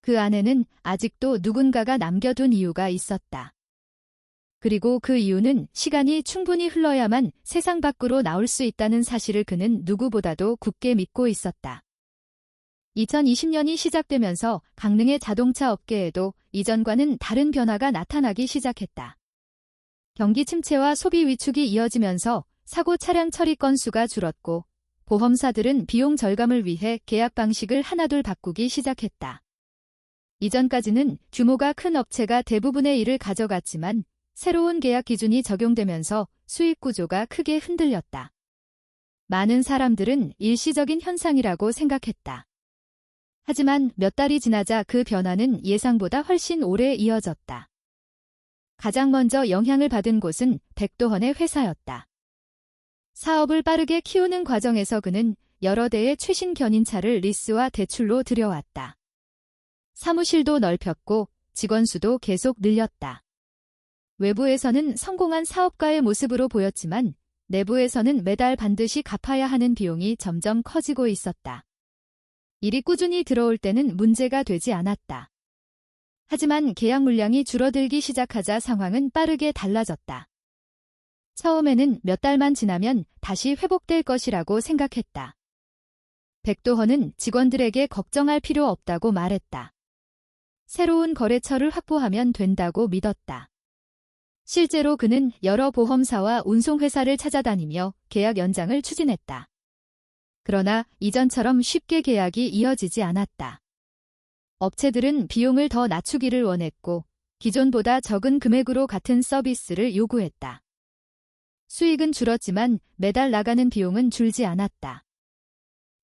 그 안에는 아직도 누군가가 남겨둔 이유가 있었다. 그리고 그 이유는 시간이 충분히 흘러야만 세상 밖으로 나올 수 있다는 사실을 그는 누구보다도 굳게 믿고 있었다. 2020년이 시작되면서 강릉의 자동차 업계에도 이전과는 다른 변화가 나타나기 시작했다. 경기 침체와 소비 위축이 이어지면서 사고 차량 처리 건수가 줄었고 보험사들은 비용 절감을 위해 계약 방식을 하나둘 바꾸기 시작했다. 이전까지는 규모가 큰 업체가 대부분의 일을 가져갔지만 새로운 계약 기준이 적용되면서 수익 구조가 크게 흔들렸다. 많은 사람들은 일시적인 현상이라고 생각했다. 하지만 몇 달이 지나자 그 변화는 예상보다 훨씬 오래 이어졌다. 가장 먼저 영향을 받은 곳은 백도헌의 회사였다. 사업을 빠르게 키우는 과정에서 그는 여러 대의 최신 견인차를 리스와 대출로 들여왔다. 사무실도 넓혔고 직원 수도 계속 늘렸다. 외부에서는 성공한 사업가의 모습으로 보였지만 내부에서는 매달 반드시 갚아야 하는 비용이 점점 커지고 있었다. 일이 꾸준히 들어올 때는 문제가 되지 않았다. 하지만 계약 물량이 줄어들기 시작하자 상황은 빠르게 달라졌다. 처음에는 몇 달만 지나면 다시 회복될 것이라고 생각했다. 백도헌은 직원들에게 걱정할 필요 없다고 말했다. 새로운 거래처를 확보하면 된다고 믿었다. 실제로 그는 여러 보험사와 운송회사를 찾아다니며 계약 연장을 추진했다. 그러나 이전처럼 쉽게 계약이 이어지지 않았다. 업체들은 비용을 더 낮추기를 원했고 기존보다 적은 금액으로 같은 서비스를 요구했다. 수익은 줄었지만 매달 나가는 비용은 줄지 않았다.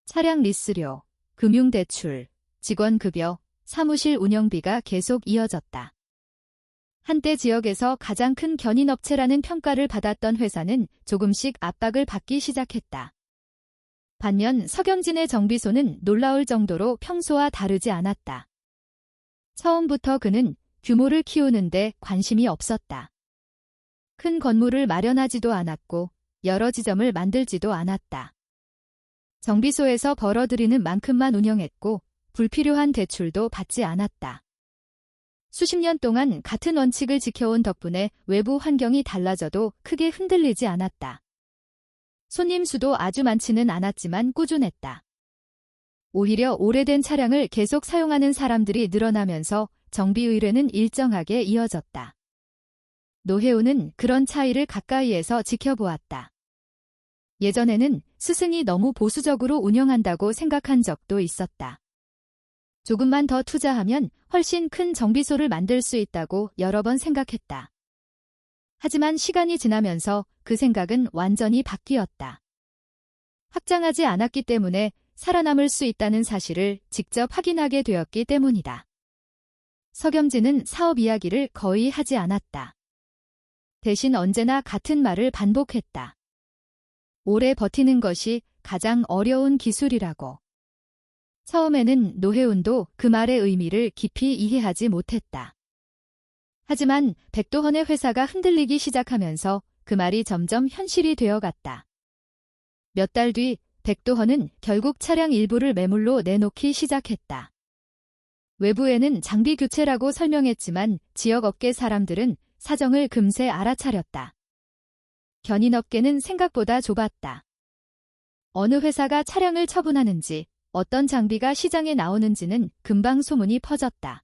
차량 리스료, 금융대출, 직원급여, 사무실 운영비가 계속 이어졌다. 한때 지역에서 가장 큰 견인업체라는 평가를 받았던 회사는 조금씩 압박을 받기 시작했다. 반면 석영진의 정비소는 놀라울 정도로 평소와 다르지 않았다. 처음부터 그는 규모를 키우는데 관심이 없었다. 큰 건물을 마련하지도 않았고 여러 지점을 만들지도 않았다. 정비소에서 벌어들이는 만큼만 운영했고 불필요한 대출도 받지 않았다. 수십 년 동안 같은 원칙을 지켜온 덕분에 외부 환경이 달라져도 크게 흔들리지 않았다. 손님 수도 아주 많지는 않았지만 꾸준했다. 오히려 오래된 차량을 계속 사용하는 사람들이 늘어나면서 정비 의뢰는 일정하게 이어졌다. 노혜우는 그런 차이를 가까이에서 지켜보았다. 예전에는 스승이 너무 보수적으로 운영한다고 생각한 적도 있었다. 조금만 더 투자하면 훨씬 큰 정비소를 만들 수 있다고 여러 번 생각했다. 하지만 시간이 지나면서 그 생각은 완전히 바뀌었다. 확장하지 않았기 때문에 살아남을 수 있다는 사실을 직접 확인하게 되었기 때문이다. 석염진은 사업 이야기를 거의 하지 않았다. 대신 언제나 같은 말을 반복했다. 오래 버티는 것이 가장 어려운 기술이라고. 처음에는 노혜운도 그 말의 의미를 깊이 이해하지 못했다. 하지만 백도헌의 회사가 흔들리기 시작하면서 그 말이 점점 현실이 되어갔다. 몇 달 뒤 백도헌은 결국 차량 일부를 매물로 내놓기 시작했다. 외부에는 장비 교체라고 설명했지만 지역 업계 사람들은 사정을 금세 알아차렸다. 견인업계는 생각보다 좁았다. 어느 회사가 차량을 처분하는지, 어떤 장비가 시장에 나오는지는 금방 소문이 퍼졌다.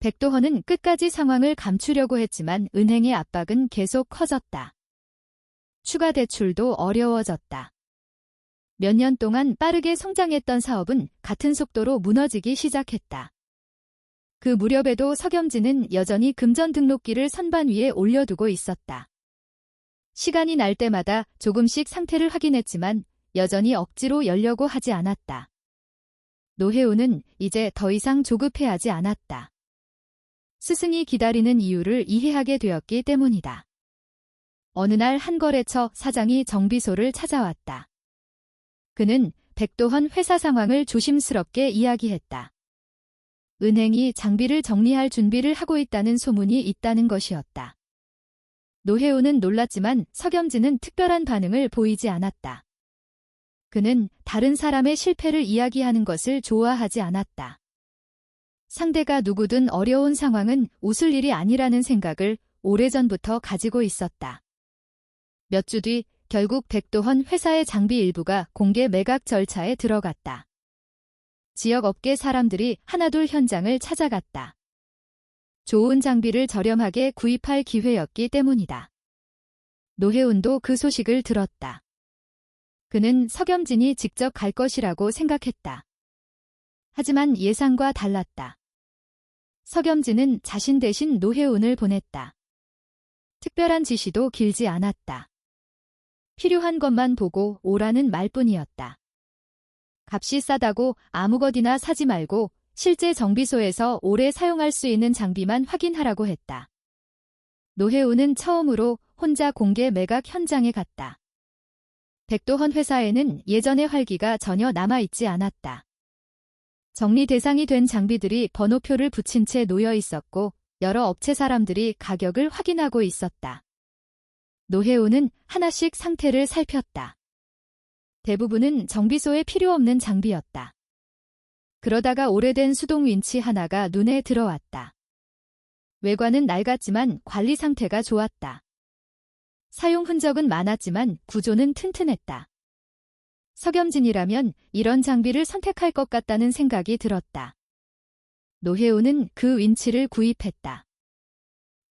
백도헌은 끝까지 상황을 감추려고 했지만 은행의 압박은 계속 커졌다. 추가 대출도 어려워졌다. 몇 년 동안 빠르게 성장했던 사업은 같은 속도로 무너지기 시작했다. 그 무렵에도 석염진은 여전히 금전 등록기를 선반 위에 올려두고 있었다. 시간이 날 때마다 조금씩 상태를 확인했지만 여전히 억지로 열려고 하지 않았다. 노혜우는 이제 더 이상 조급해하지 않았다. 스승이 기다리는 이유를 이해하게 되었기 때문이다. 어느 날 한 거래처 사장이 정비소를 찾아왔다. 그는 백도헌 회사 상황을 조심스럽게 이야기했다. 은행이 장비를 정리할 준비를 하고 있다는 소문이 있다는 것이었다. 노혜우는 놀랐지만 석염진은 특별한 반응을 보이지 않았다. 그는 다른 사람의 실패를 이야기하는 것을 좋아하지 않았다. 상대가 누구든 어려운 상황은 웃을 일이 아니라는 생각을 오래전부터 가지고 있었다. 몇 주 뒤 결국 백도헌 회사의 장비 일부가 공개 매각 절차에 들어갔다. 지역 업계 사람들이 하나둘 현장을 찾아갔다. 좋은 장비를 저렴하게 구입할 기회였기 때문이다. 노혜운도 그 소식을 들었다. 그는 석염진이 직접 갈 것이라고 생각했다. 하지만 예상과 달랐다. 석염진은 자신 대신 노혜운을 보냈다. 특별한 지시도 길지 않았다. 필요한 것만 보고 오라는 말뿐이었다. 값이 싸다고 아무거디나 사지 말고 실제 정비소에서 오래 사용할 수 있는 장비만 확인하라고 했다. 노혜우는 처음으로 혼자 공개 매각 현장에 갔다. 백도헌 회사에는 예전의 활기가 전혀 남아있지 않았다. 정리 대상이 된 장비들이 번호표를 붙인 채 놓여 있었고 여러 업체 사람들이 가격을 확인하고 있었다. 노혜우는 하나씩 상태를 살폈다. 대부분은 정비소에 필요 없는 장비였다. 그러다가 오래된 수동 윈치 하나가 눈에 들어왔다. 외관은 낡았지만 관리 상태가 좋았다. 사용 흔적은 많았지만 구조는 튼튼했다. 석염진이라면 이런 장비를 선택할 것 같다는 생각이 들었다. 노혜우는 그 윈치를 구입했다.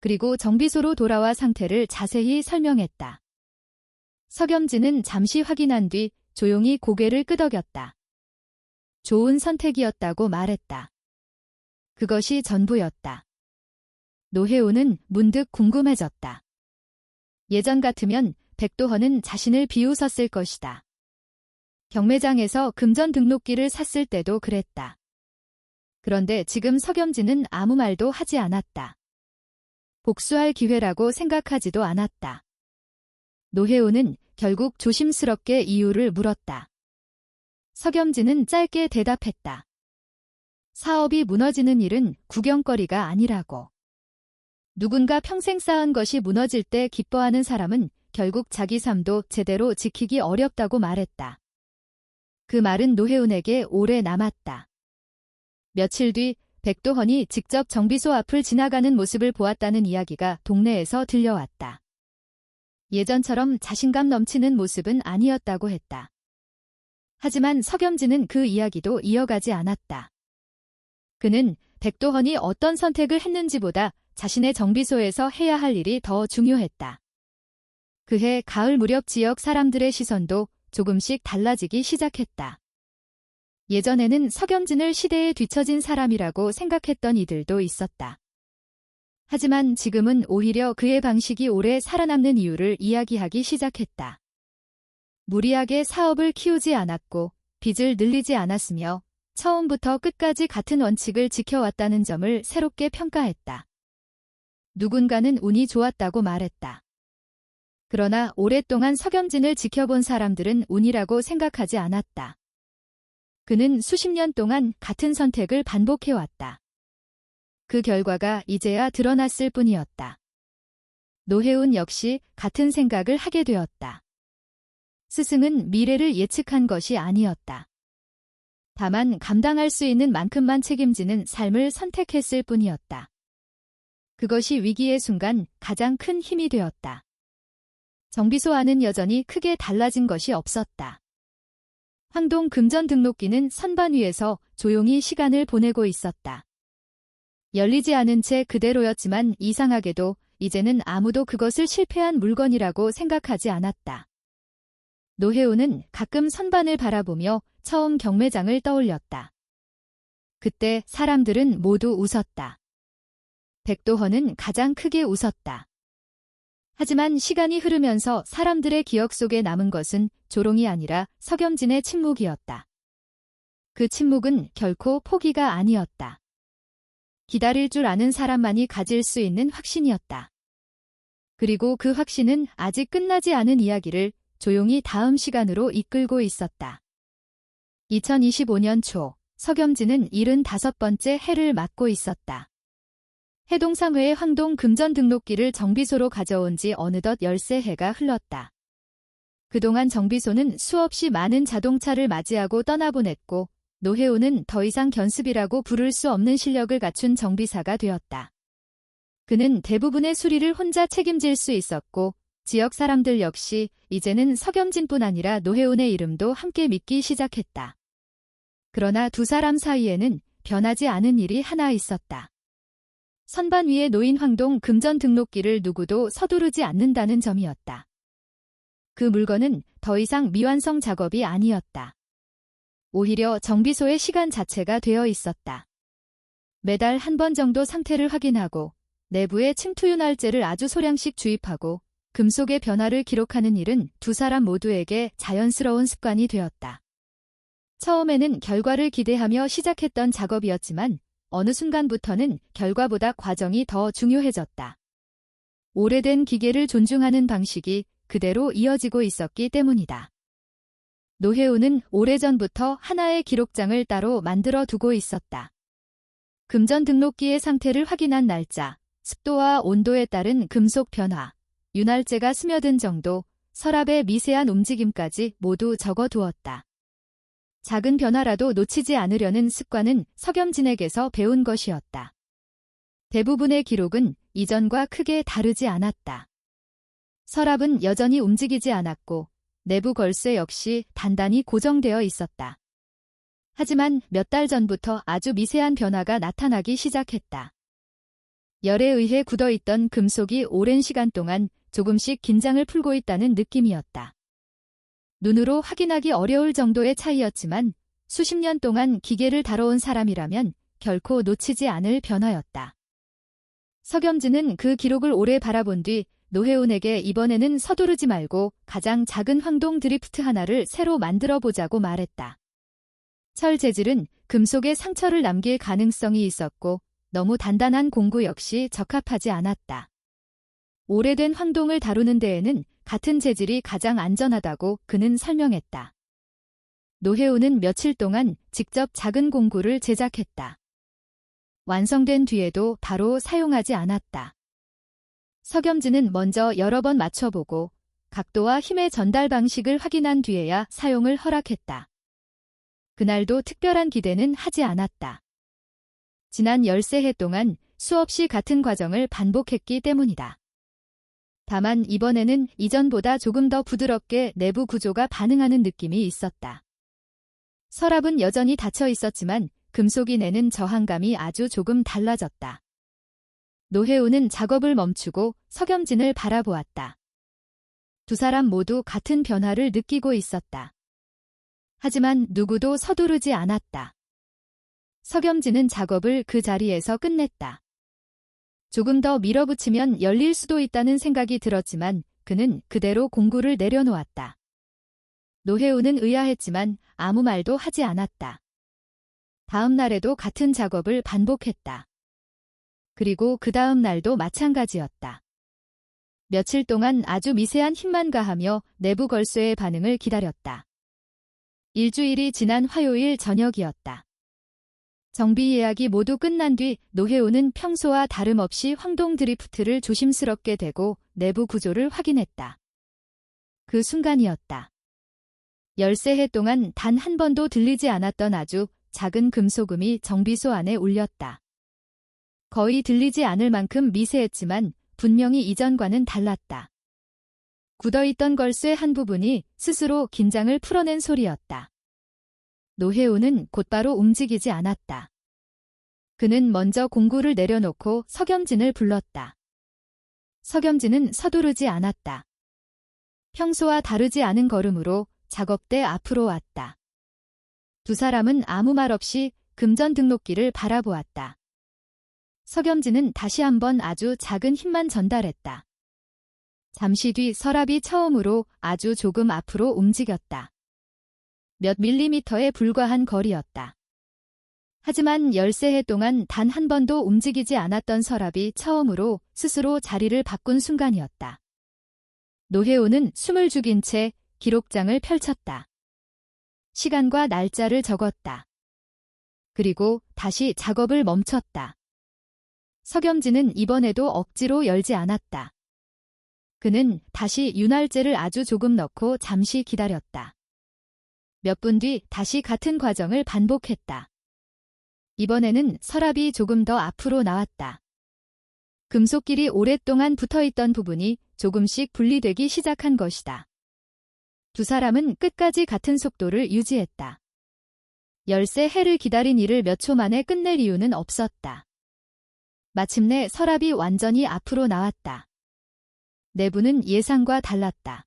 그리고 정비소로 돌아와 상태를 자세히 설명했다. 석염진은 잠시 확인한 뒤 조용히 고개를 끄덕였다. 좋은 선택이었다고 말했다. 그것이 전부였다. 노혜우는 문득 궁금해졌다. 예전 같으면 백도헌은 자신을 비웃었을 것이다. 경매장에서 금전 등록기를 샀을 때도 그랬다. 그런데 지금 석염진은 아무 말도 하지 않았다. 복수할 기회라고 생각하지도 않았다. 노혜우는 결국 조심스럽게 이유를 물었다. 석염진은 짧게 대답했다. 사업이 무너지는 일은 구경거리가 아니라고. 누군가 평생 쌓은 것이 무너질 때 기뻐하는 사람은 결국 자기 삶도 제대로 지키기 어렵다고 말했다. 그 말은 노혜운에게 오래 남았다. 며칠 뒤 백도헌이 직접 정비소 앞을 지나가는 모습을 보았다는 이야기가 동네에서 들려왔다. 예전처럼 자신감 넘치는 모습은 아니었다고 했다. 하지만 석염진은 그 이야기도 이어가지 않았다. 그는 백도헌이 어떤 선택을 했는지보다 자신의 정비소에서 해야 할 일이 더 중요했다. 그해 가을 무렵 지역 사람들의 시선도 조금씩 달라지기 시작했다. 예전에는 석염진을 시대에 뒤처진 사람이라고 생각했던 이들도 있었다. 하지만 지금은 오히려 그의 방식이 오래 살아남는 이유를 이야기하기 시작했다. 무리하게 사업을 키우지 않았고 빚을 늘리지 않았으며 처음부터 끝까지 같은 원칙을 지켜왔다는 점을 새롭게 평가했다. 누군가는 운이 좋았다고 말했다. 그러나 오랫동안 석염진을 지켜본 사람들은 운이라고 생각하지 않았다. 그는 수십 년 동안 같은 선택을 반복해왔다. 그 결과가 이제야 드러났을 뿐이었다. 노혜운 역시 같은 생각을 하게 되었다. 스승은 미래를 예측한 것이 아니었다. 다만 감당할 수 있는 만큼만 책임지는 삶을 선택했을 뿐이었다. 그것이 위기의 순간 가장 큰 힘이 되었다. 정비소 안은 여전히 크게 달라진 것이 없었다. 황동 금전 등록기는 선반 위에서 조용히 시간을 보내고 있었다. 열리지 않은 채 그대로였지만 이상하게도 이제는 아무도 그것을 실패한 물건이라고 생각하지 않았다. 노혜우는 가끔 선반을 바라보며 처음 경매장을 떠올렸다. 그때 사람들은 모두 웃었다. 백도헌은 가장 크게 웃었다. 하지만 시간이 흐르면서 사람들의 기억 속에 남은 것은 조롱이 아니라 석염진의 침묵이었다. 그 침묵은 결코 포기가 아니었다. 기다릴 줄 아는 사람만이 가질 수 있는 확신이었다. 그리고 그 확신은 아직 끝나지 않은 이야기를 조용히 다음 시간으로 이끌고 있었다. 2025년 초, 석염진은 75번째 해를 맞고 있었다. 해동상회의 황동 금전 등록기를 정비소로 가져온 지 어느덧 13해가 흘렀다. 그동안 정비소는 수없이 많은 자동차를 맞이하고 떠나보냈고 노혜우는 더 이상 견습이라고 부를 수 없는 실력을 갖춘 정비사가 되었다. 그는 대부분의 수리를 혼자 책임질 수 있었고 지역 사람들 역시 이제는 석염진뿐 아니라 노혜운의 이름도 함께 믿기 시작했다. 그러나 두 사람 사이에는 변하지 않은 일이 하나 있었다. 선반 위에 놓인 황동 금전 등록기를 누구도 서두르지 않는다는 점이었다. 그 물건은 더 이상 미완성 작업이 아니었다. 오히려 정비소의 시간 자체가 되어 있었다. 매달 한 번 정도 상태를 확인하고 내부에 침투윤활제를 아주 소량씩 주입하고 금속의 변화를 기록하는 일은 두 사람 모두에게 자연스러운 습관이 되었다. 처음에는 결과를 기대하며 시작했던 작업이었지만 어느 순간부터는 결과보다 과정이 더 중요해졌다. 오래된 기계를 존중하는 방식이 그대로 이어지고 있었기 때문이다. 노혜우는 오래전부터 하나의 기록장을 따로 만들어 두고 있었다. 금전 등록기의 상태를 확인한 날짜, 습도와 온도에 따른 금속 변화, 윤활제가 스며든 정도, 서랍의 미세한 움직임까지 모두 적어두었다. 작은 변화라도 놓치지 않으려는 습관은 석염진에게서 배운 것이었다. 대부분의 기록은 이전과 크게 다르지 않았다. 서랍은 여전히 움직이지 않았고 내부 걸쇠 역시 단단히 고정되어 있었다. 하지만 몇 달 전부터 아주 미세한 변화가 나타나기 시작했다. 열에 의해 굳어있던 금속이 오랜 시간 동안 조금씩 긴장을 풀고 있다는 느낌이었다. 눈으로 확인하기 어려울 정도의 차이였지만 수십 년 동안 기계를 다뤄온 사람이라면 결코 놓치지 않을 변화였다. 석염진은 그 기록을 오래 바라본 뒤 노혜운에게 이번에는 서두르지 말고 가장 작은 황동 드리프트 하나를 새로 만들어 보자고 말했다. 철 재질은 금속에 상처를 남길 가능성이 있었고 너무 단단한 공구 역시 적합하지 않았다. 오래된 황동을 다루는 데에는 같은 재질이 가장 안전하다고 그는 설명했다. 노혜우는 며칠 동안 직접 작은 공구를 제작했다. 완성된 뒤에도 바로 사용하지 않았다. 석염진은 먼저 여러 번 맞춰보고 각도와 힘의 전달 방식을 확인한 뒤에야 사용을 허락했다. 그날도 특별한 기대는 하지 않았다. 지난 13해 동안 수없이 같은 과정을 반복했기 때문이다. 다만 이번에는 이전보다 조금 더 부드럽게 내부 구조가 반응하는 느낌이 있었다. 서랍은 여전히 닫혀 있었지만 금속이 내는 저항감이 아주 조금 달라졌다. 노혜우는 작업을 멈추고 석염진을 바라보았다. 두 사람 모두 같은 변화를 느끼고 있었다. 하지만 누구도 서두르지 않았다. 석염진은 작업을 그 자리에서 끝냈다. 조금 더 밀어붙이면 열릴 수도 있다는 생각이 들었지만 그는 그대로 공구를 내려놓았다. 노혜우는 의아했지만 아무 말도 하지 않았다. 다음 날에도 같은 작업을 반복했다. 그리고 그 다음 날도 마찬가지였다. 며칠 동안 아주 미세한 힘만 가하며 내부 걸쇠의 반응을 기다렸다. 일주일이 지난 화요일 저녁이었다. 정비 예약이 모두 끝난 뒤 노혜우는 평소와 다름없이 황동 드리프트를 조심스럽게 대고 내부 구조를 확인했다. 그 순간이었다. 13해 동안 단 한 번도 들리지 않았던 아주 작은 금속음이 정비소 안에 울렸다. 거의 들리지 않을 만큼 미세했지만 분명히 이전과는 달랐다. 굳어있던 걸쇠 한 부분이 스스로 긴장을 풀어낸 소리였다. 노혜우는 곧바로 움직이지 않았다. 그는 먼저 공구를 내려놓고 석염진을 불렀다. 석염진은 서두르지 않았다. 평소와 다르지 않은 걸음으로 작업대 앞으로 왔다. 두 사람은 아무 말 없이 금전 등록기를 바라보았다. 석염진은 다시 한번 아주 작은 힘만 전달했다. 잠시 뒤 서랍이 처음으로 아주 조금 앞으로 움직였다. 몇 밀리미터에 불과한 거리였다. 하지만 13해 동안 단 한 번도 움직이지 않았던 서랍이 처음으로 스스로 자리를 바꾼 순간이었다. 노혜우는 숨을 죽인 채 기록장을 펼쳤다. 시간과 날짜를 적었다. 그리고 다시 작업을 멈췄다. 석염진은 이번에도 억지로 열지 않았다. 그는 다시 윤활제를 아주 조금 넣고 잠시 기다렸다. 몇 분 뒤 다시 같은 과정을 반복했다. 이번에는 서랍이 조금 더 앞으로 나왔다. 금속끼리 오랫동안 붙어있던 부분이 조금씩 분리되기 시작한 것이다. 두 사람은 끝까지 같은 속도를 유지했다. 13해를 기다린 일을 몇 초 만에 끝낼 이유는 없었다. 마침내 서랍이 완전히 앞으로 나왔다. 내부는 예상과 달랐다.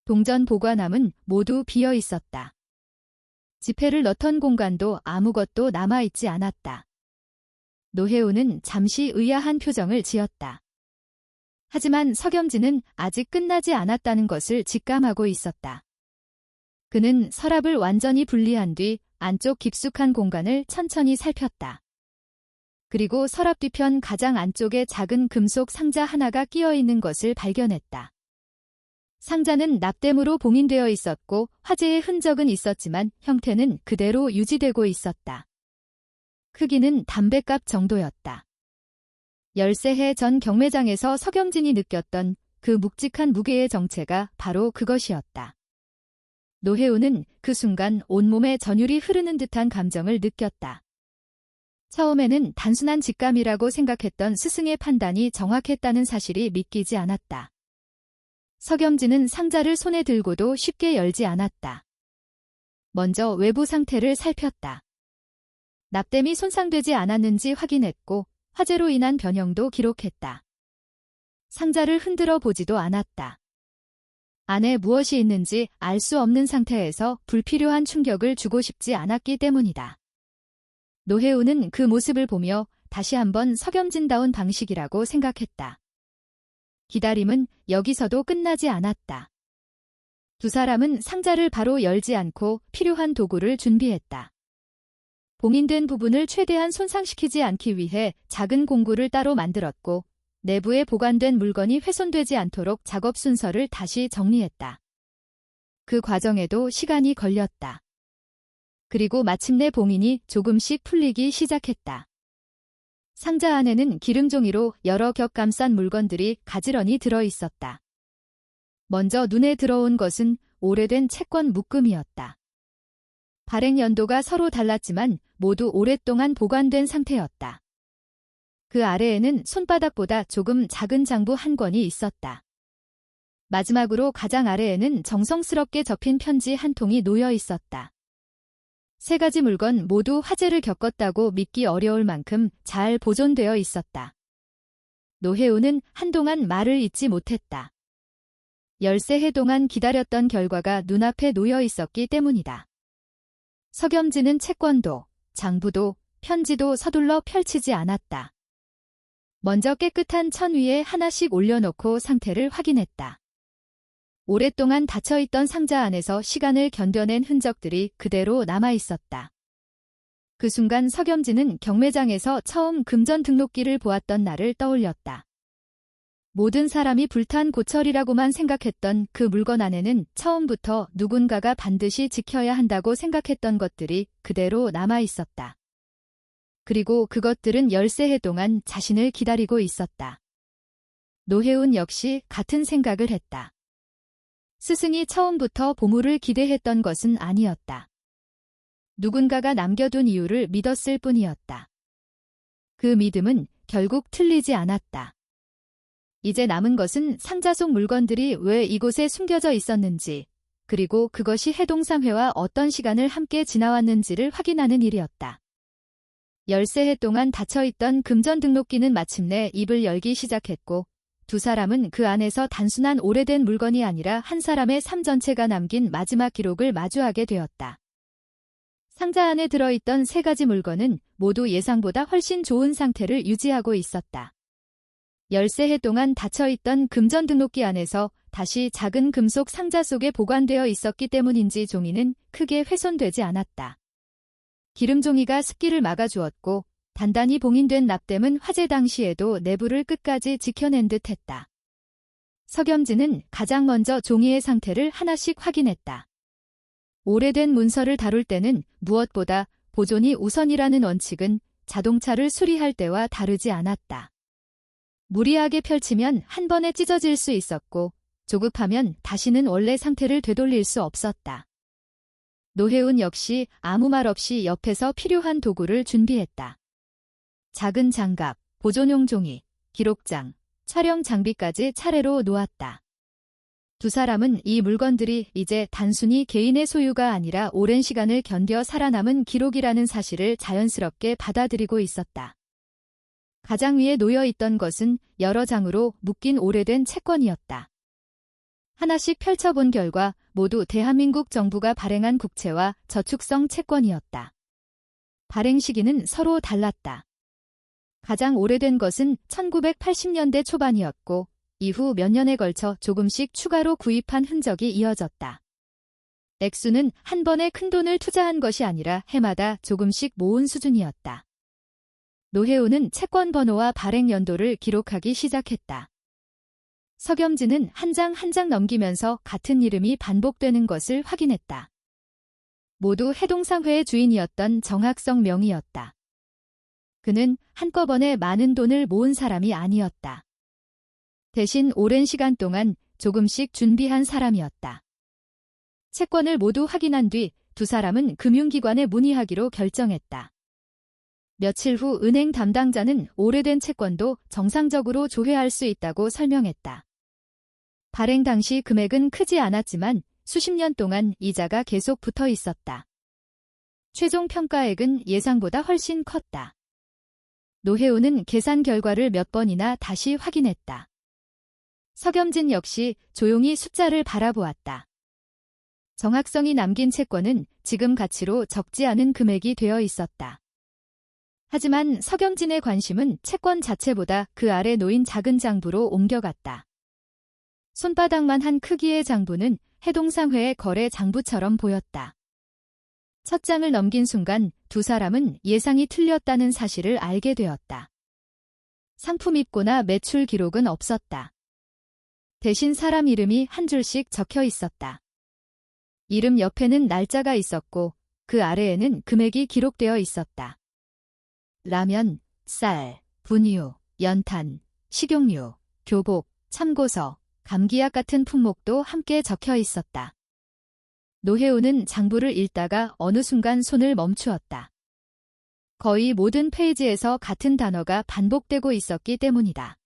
동전 보관함은 모두 비어 있었다. 지폐를 넣던 공간도 아무것도 남아있지 않았다. 노혜우는 잠시 의아한 표정을 지었다. 하지만 석염진은 아직 끝나지 않았다는 것을 직감하고 있었다. 그는 서랍을 완전히 분리한 뒤 안쪽 깊숙한 공간을 천천히 살폈다. 그리고 서랍 뒤편 가장 안쪽에 작은 금속 상자 하나가 끼어 있는 것을 발견했다. 상자는 납땜으로 봉인되어 있었고 화재의 흔적은 있었지만 형태는 그대로 유지되고 있었다. 크기는 담뱃갑 정도였다. 13해 전 경매장에서 석염진이 느꼈던 그 묵직한 무게의 정체가 바로 그것이었다. 노혜우는 그 순간 온몸에 전율이 흐르는 듯한 감정을 느꼈다. 처음에는 단순한 직감이라고 생각했던 스승의 판단이 정확했다는 사실이 믿기지 않았다. 석염진은 상자를 손에 들고도 쉽게 열지 않았다. 먼저 외부 상태를 살폈다. 납땜이 손상되지 않았는지 확인했고 화재로 인한 변형도 기록했다. 상자를 흔들어 보지도 않았다. 안에 무엇이 있는지 알 수 없는 상태에서 불필요한 충격을 주고 싶지 않았기 때문이다. 노혜우는 그 모습을 보며 다시 한번 석염진다운 방식이라고 생각했다. 기다림은 여기서도 끝나지 않았다. 두 사람은 상자를 바로 열지 않고 필요한 도구를 준비했다. 봉인된 부분을 최대한 손상시키지 않기 위해 작은 공구를 따로 만들었고 내부에 보관된 물건이 훼손되지 않도록 작업 순서를 다시 정리했다. 그 과정에도 시간이 걸렸다. 그리고 마침내 봉인이 조금씩 풀리기 시작했다. 상자 안에는 기름종이로 여러 겹 감싼 물건들이 가지런히 들어있었다. 먼저 눈에 들어온 것은 오래된 채권 묶음이었다. 발행 연도가 서로 달랐지만 모두 오랫동안 보관된 상태였다. 그 아래에는 손바닥보다 조금 작은 장부 한 권이 있었다. 마지막으로 가장 아래에는 정성스럽게 접힌 편지 한 통이 놓여 있었다. 세 가지 물건 모두 화재를 겪었다고 믿기 어려울 만큼 잘 보존되어 있었다. 노혜우는 한동안 말을 잇지 못했다. 13해 동안 기다렸던 결과가 눈앞에 놓여 있었기 때문이다. 석염진은 채권도, 장부도, 편지도 서둘러 펼치지 않았다. 먼저 깨끗한 천 위에 하나씩 올려놓고 상태를 확인했다. 오랫동안 닫혀있던 상자 안에서 시간을 견뎌낸 흔적들이 그대로 남아있었다. 그 순간 석염진은 경매장에서 처음 금전 등록기를 보았던 날을 떠올렸다. 모든 사람이 불탄 고철이라고만 생각했던 그 물건 안에는 처음부터 누군가가 반드시 지켜야 한다고 생각했던 것들이 그대로 남아있었다. 그리고 그것들은 13해 동안 자신을 기다리고 있었다. 노혜운 역시 같은 생각을 했다. 스승이 처음부터 보물을 기대했던 것은 아니었다. 누군가가 남겨둔 이유를 믿었을 뿐이었다. 그 믿음은 결국 틀리지 않았다. 이제 남은 것은 상자 속 물건들이 왜 이곳에 숨겨져 있었는지, 그리고 그것이 해동상회와 어떤 시간을 함께 지나왔는지를 확인하는 일이었다. 13해 동안 닫혀있던 금전 등록기는 마침내 입을 열기 시작했고, 두 사람은 그 안에서 단순한 오래된 물건이 아니라 한 사람의 삶 전체가 남긴 마지막 기록을 마주하게 되었다. 상자 안에 들어있던 3가지 물건은 모두 예상보다 훨씬 좋은 상태를 유지하고 있었다. 13해 동안 닫혀있던 금전 등록기 안에서 다시 작은 금속 상자 속에 보관되어 있었기 때문인지 종이는 크게 훼손되지 않았다. 기름 종이가 습기를 막아주었고 단단히 봉인된 납땜은 화재 당시에도 내부를 끝까지 지켜낸 듯 했다. 석염진은 가장 먼저 종이의 상태를 하나씩 확인했다. 오래된 문서를 다룰 때는 무엇보다 보존이 우선이라는 원칙은 자동차를 수리할 때와 다르지 않았다. 무리하게 펼치면 한 번에 찢어질 수 있었고 조급하면 다시는 원래 상태를 되돌릴 수 없었다. 노혜운 역시 아무 말 없이 옆에서 필요한 도구를 준비했다. 작은 장갑, 보존용 종이, 기록장, 촬영 장비까지 차례로 놓았다. 두 사람은 이 물건들이 이제 단순히 개인의 소유가 아니라 오랜 시간을 견뎌 살아남은 기록이라는 사실을 자연스럽게 받아들이고 있었다. 가장 위에 놓여 있던 것은 여러 장으로 묶인 오래된 채권이었다. 하나씩 펼쳐본 결과 모두 대한민국 정부가 발행한 국채와 저축성 채권이었다. 발행 시기는 서로 달랐다. 가장 오래된 것은 1980년대 초반이었고 이후 몇 년에 걸쳐 조금씩 추가로 구입한 흔적이 이어졌다. 액수는 한 번에 큰돈을 투자한 것이 아니라 해마다 조금씩 모은 수준이었다. 노혜우는 채권 번호와 발행 연도를 기록하기 시작했다. 석염진은 한 장 한 장 넘기면서 같은 이름이 반복되는 것을 확인했다. 모두 해동상회의 주인이었던 정학성 명의였다. 그는 한꺼번에 많은 돈을 모은 사람이 아니었다. 대신 오랜 시간 동안 조금씩 준비한 사람이었다. 채권을 모두 확인한 뒤 두 사람은 금융기관에 문의하기로 결정했다. 며칠 후 은행 담당자는 오래된 채권도 정상적으로 조회할 수 있다고 설명했다. 발행 당시 금액은 크지 않았지만 수십 년 동안 이자가 계속 붙어 있었다. 최종 평가액은 예상보다 훨씬 컸다. 노혜우는 계산 결과를 몇 번이나 다시 확인했다. 석염진 역시 조용히 숫자를 바라보았다. 정학성이 남긴 채권은 지금 가치로 적지 않은 금액이 되어 있었다. 하지만 석염진의 관심은 채권 자체보다 그 아래 놓인 작은 장부로 옮겨갔다. 손바닥만 한 크기의 장부는 해동상회의 거래 장부처럼 보였다. 첫 장을 넘긴 순간 두 사람은 예상이 틀렸다는 사실을 알게 되었다. 상품 입고나 매출 기록은 없었다. 대신 사람 이름이 한 줄씩 적혀 있었다. 이름 옆에는 날짜가 있었고 그 아래에는 금액이 기록되어 있었다. 라면, 쌀, 분유, 연탄, 식용유, 교복, 참고서, 감기약 같은 품목도 함께 적혀 있었다. 노혜우는 장부를 읽다가 어느 순간 손을 멈추었다. 거의 모든 페이지에서 같은 단어가 반복되고 있었기 때문이다.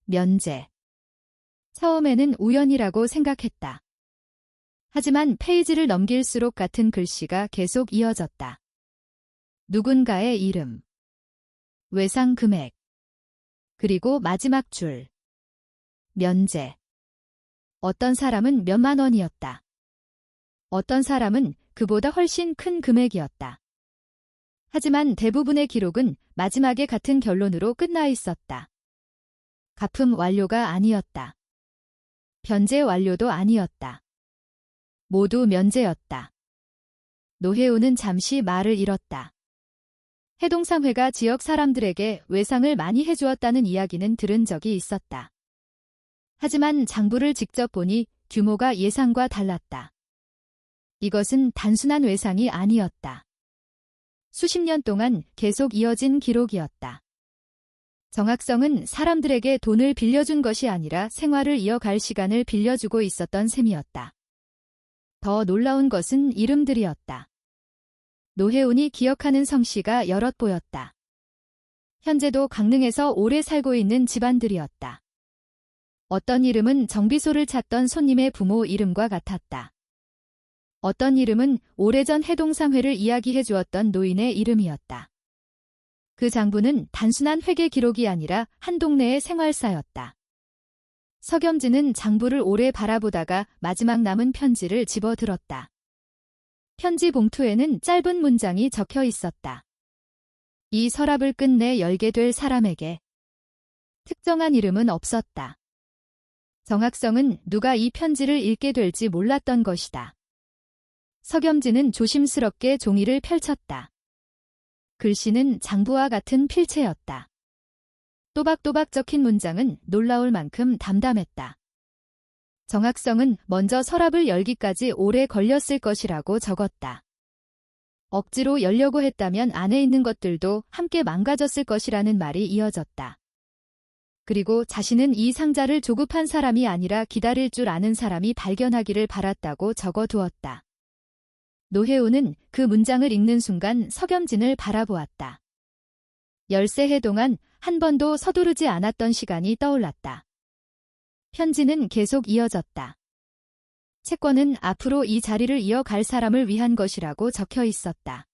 면제. 처음에는 우연이라고 생각했다. 하지만 페이지를 넘길수록 같은 글씨가 계속 이어졌다. 누군가의 이름, 외상 금액, 그리고 마지막 줄, 면제. 어떤 사람은 몇만 원이었다. 어떤 사람은 그보다 훨씬 큰 금액이었다. 하지만 대부분의 기록은 마지막에 같은 결론으로 끝나 있었다. 가품 완료가 아니었다. 변제 완료도 아니었다. 모두 면제였다. 노혜우는 잠시 말을 잃었다. 해동상회가 지역 사람들에게 외상을 많이 해주었다는 이야기는 들은 적이 있었다. 하지만 장부를 직접 보니 규모가 예상과 달랐다. 이것은 단순한 외상이 아니었다. 수십 년 동안 계속 이어진 기록이었다. 정학성은 사람들에게 돈을 빌려준 것이 아니라 생활을 이어갈 시간을 빌려주고 있었던 셈이었다. 더 놀라운 것은 이름들이었다. 노혜운이 기억하는 성씨가 여럿 보였다. 현재도 강릉에서 오래 살고 있는 집안들이었다. 어떤 이름은 정비소를 찾던 손님의 부모 이름과 같았다. 어떤 이름은 오래전 해동상회를 이야기해 주었던 노인의 이름이었다. 그 장부는 단순한 회계 기록이 아니라 한 동네의 생활사였다. 석염진은 장부를 오래 바라보다가 마지막 남은 편지를 집어들었다. 편지 봉투에는 짧은 문장이 적혀 있었다. 이 서랍을 끝내 열게 될 사람에게. 특정한 이름은 없었다. 정학성은 누가 이 편지를 읽게 될지 몰랐던 것이다. 석염진은 조심스럽게 종이를 펼쳤다. 글씨는 장부와 같은 필체였다. 또박또박 적힌 문장은 놀라울 만큼 담담했다. 정학성은 먼저 서랍을 열기까지 오래 걸렸을 것이라고 적었다. 억지로 열려고 했다면 안에 있는 것들도 함께 망가졌을 것이라는 말이 이어졌다. 그리고 자신은 이 상자를 조급한 사람이 아니라 기다릴 줄 아는 사람이 발견하기를 바랐다고 적어두었다. 노혜우는 그 문장을 읽는 순간 석염진을 바라보았다. 13해 동안 한 번도 서두르지 않았던 시간이 떠올랐다. 편지는 계속 이어졌다. 채권은 앞으로 이 자리를 이어갈 사람을 위한 것이라고 적혀 있었다.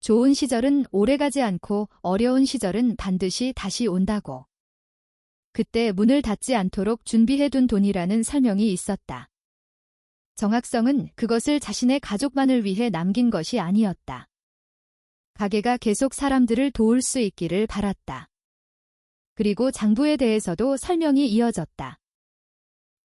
좋은 시절은 오래가지 않고 어려운 시절은 반드시 다시 온다고. 그때 문을 닫지 않도록 준비해둔 돈이라는 설명이 있었다. 정학성은 그것을 자신의 가족만을 위해 남긴 것이 아니었다. 가게가 계속 사람들을 도울 수 있기를 바랐다. 그리고 장부에 대해서도 설명이 이어졌다.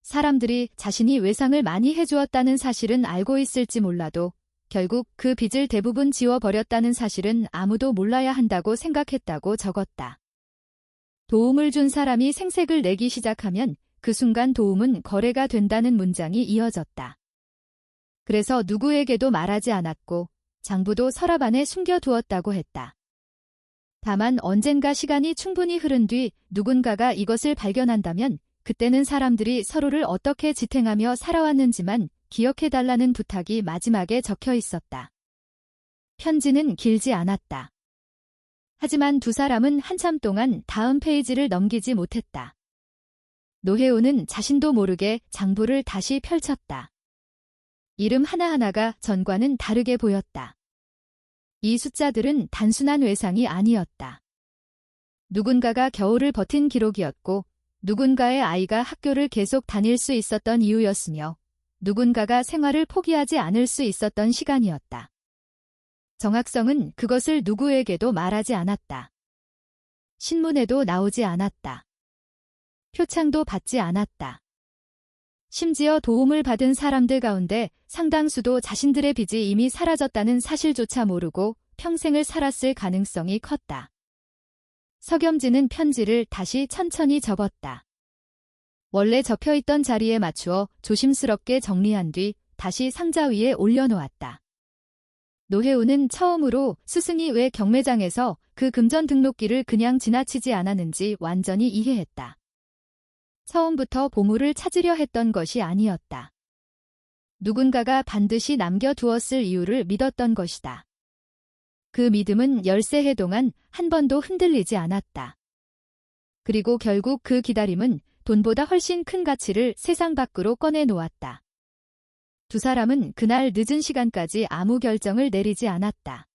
사람들이 자신이 외상을 많이 해주었다는 사실은 알고 있을지 몰라도 결국 그 빚을 대부분 지워버렸다는 사실은 아무도 몰라야 한다고 생각했다고 적었다. 도움을 준 사람이 생색을 내기 시작하면 그 순간 도움은 거래가 된다는 문장이 이어졌다. 그래서 누구에게도 말하지 않았고 장부도 서랍 안에 숨겨두었다고 했다. 다만 언젠가 시간이 충분히 흐른 뒤 누군가가 이것을 발견한다면 그때는 사람들이 서로를 어떻게 지탱하며 살아왔는지만 기억해달라는 부탁이 마지막에 적혀 있었다. 편지는 길지 않았다. 하지만 두 사람은 한참 동안 다음 페이지를 넘기지 못했다. 노혜우는 자신도 모르게 장부를 다시 펼쳤다. 이름 하나하나가 전과는 다르게 보였다. 이 숫자들은 단순한 외상이 아니었다. 누군가가 겨울을 버틴 기록이었고 누군가의 아이가 학교를 계속 다닐 수 있었던 이유였으며 누군가가 생활을 포기하지 않을 수 있었던 시간이었다. 정학성은 그것을 누구에게도 말하지 않았다. 신문에도 나오지 않았다. 표창도 받지 않았다. 심지어 도움을 받은 사람들 가운데 상당수도 자신들의 빚이 이미 사라졌다는 사실조차 모르고 평생을 살았을 가능성이 컸다. 석염진은 편지를 다시 천천히 접었다. 원래 접혀있던 자리에 맞추어 조심스럽게 정리한 뒤 다시 상자 위에 올려놓았다. 노혜우는 처음으로 스승이 왜 경매장에서 그 금전 등록기를 그냥 지나치지 않았는지 완전히 이해했다. 처음부터 보물을 찾으려 했던 것이 아니었다. 누군가가 반드시 남겨두었을 이유를 믿었던 것이다. 그 믿음은 13해 동안 한 번도 흔들리지 않았다. 그리고 결국 그 기다림은 돈보다 훨씬 큰 가치를 세상 밖으로 꺼내놓았다. 두 사람은 그날 늦은 시간까지 아무 결정을 내리지 않았다.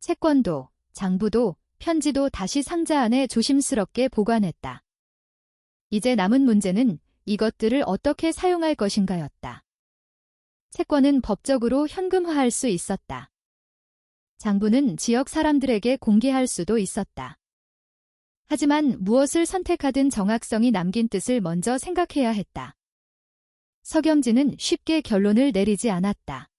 채권도, 장부도, 편지도 다시 상자 안에 조심스럽게 보관했다. 이제 남은 문제는 이것들을 어떻게 사용할 것인가였다. 채권은 법적으로 현금화할 수 있었다. 장부는 지역 사람들에게 공개할 수도 있었다. 하지만 무엇을 선택하든 정학성이 남긴 뜻을 먼저 생각해야 했다. 석염진은 쉽게 결론을 내리지 않았다.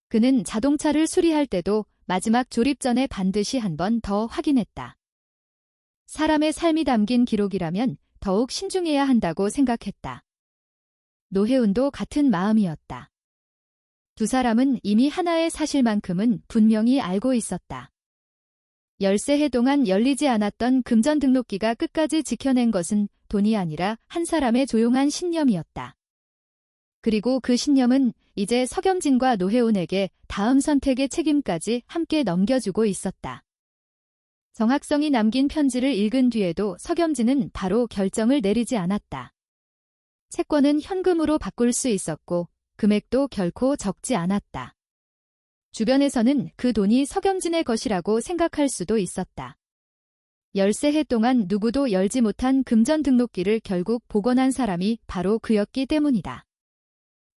그는 자동차를 수리할 때도 마지막 조립 전에 반드시 한 번 더 확인했다. 사람의 삶이 담긴 기록이라면 더욱 신중해야 한다고 생각했다. 노혜운도 같은 마음이었다. 두 사람은 이미 하나의 사실만큼은 분명히 알고 있었다. 13해 동안 열리지 않았던 금전 등록기가 끝까지 지켜낸 것은 돈이 아니라 한 사람의 조용한 신념이었다. 그리고 그 신념은 이제 석염진과 노혜운에게 다음 선택의 책임까지 함께 넘겨주고 있었다. 정학성이 남긴 편지를 읽은 뒤에도 석염진은 바로 결정을 내리지 않았다. 채권은 현금으로 바꿀 수 있었고 금액도 결코 적지 않았다. 주변에서는 그 돈이 석염진의 것이라고 생각할 수도 있었다. 13해 동안 누구도 열지 못한 금전 등록기를 결국 복원한 사람이 바로 그였기 때문이다.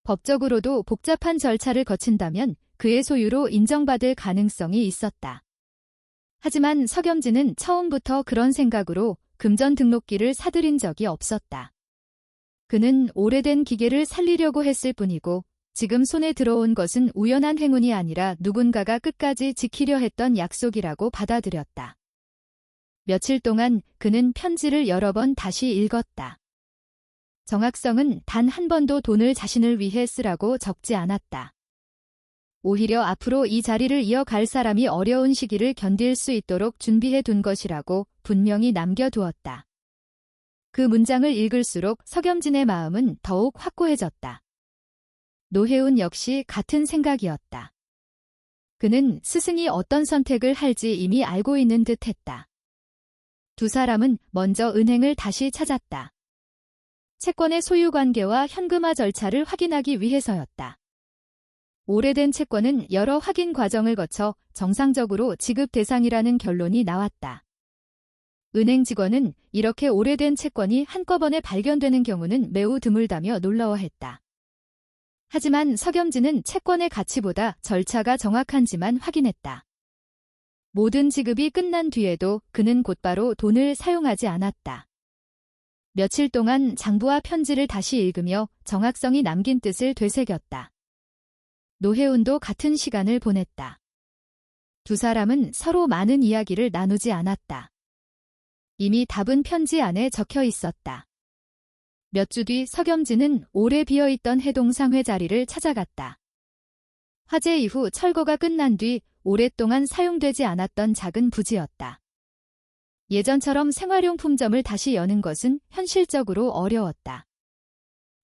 법적으로도 복잡한 절차를 거친다면 그의 소유로 인정받을 가능성이 있었다. 하지만 석염진은 처음부터 그런 생각으로 금전 등록기를 사들인 적이 없었다. 그는 오래된 기계를 살리려고 했을 뿐이고 지금 손에 들어온 것은 우연한 행운이 아니라 누군가가 끝까지 지키려 했던 약속이라고 받아들였다. 며칠 동안 그는 편지를 여러 번 다시 읽었다. 정학성은 단 한 번도 돈을 자신을 위해 쓰라고 적지 않았다. 오히려 앞으로 이 자리를 이어갈 사람이 어려운 시기를 견딜 수 있도록 준비해 둔 것이라고 분명히 남겨두었다. 그 문장을 읽을수록 석염진의 마음은 더욱 확고해졌다. 노해운 역시 같은 생각이었다. 그는 스승이 어떤 선택을 할지 이미 알고 있는 듯 했다. 두 사람은 먼저 은행을 다시 찾았다. 채권의 소유관계와 현금화 절차를 확인하기 위해서였다. 오래된 채권은 여러 확인 과정을 거쳐 정상적으로 지급 대상이라는 결론이 나왔다. 은행 직원은 이렇게 오래된 채권이 한꺼번에 발견되는 경우는 매우 드물다며 놀라워했다. 하지만 석염진은 채권의 가치보다 절차가 정확한지만 확인했다. 모든 지급이 끝난 뒤에도 그는 곧바로 돈을 사용하지 않았다. 며칠 동안 장부와 편지를 다시 읽으며 정학성이 남긴 뜻을 되새겼다. 노해운도 같은 시간을 보냈다. 두 사람은 서로 많은 이야기를 나누지 않았다. 이미 답은 편지 안에 적혀 있었다. 몇 주 뒤 석염진은 오래 비어있던 해동상회 자리를 찾아갔다. 화재 이후 철거가 끝난 뒤 오랫동안 사용되지 않았던 작은 부지였다. 예전처럼 생활용품점을 다시 여는 것은 현실적으로 어려웠다.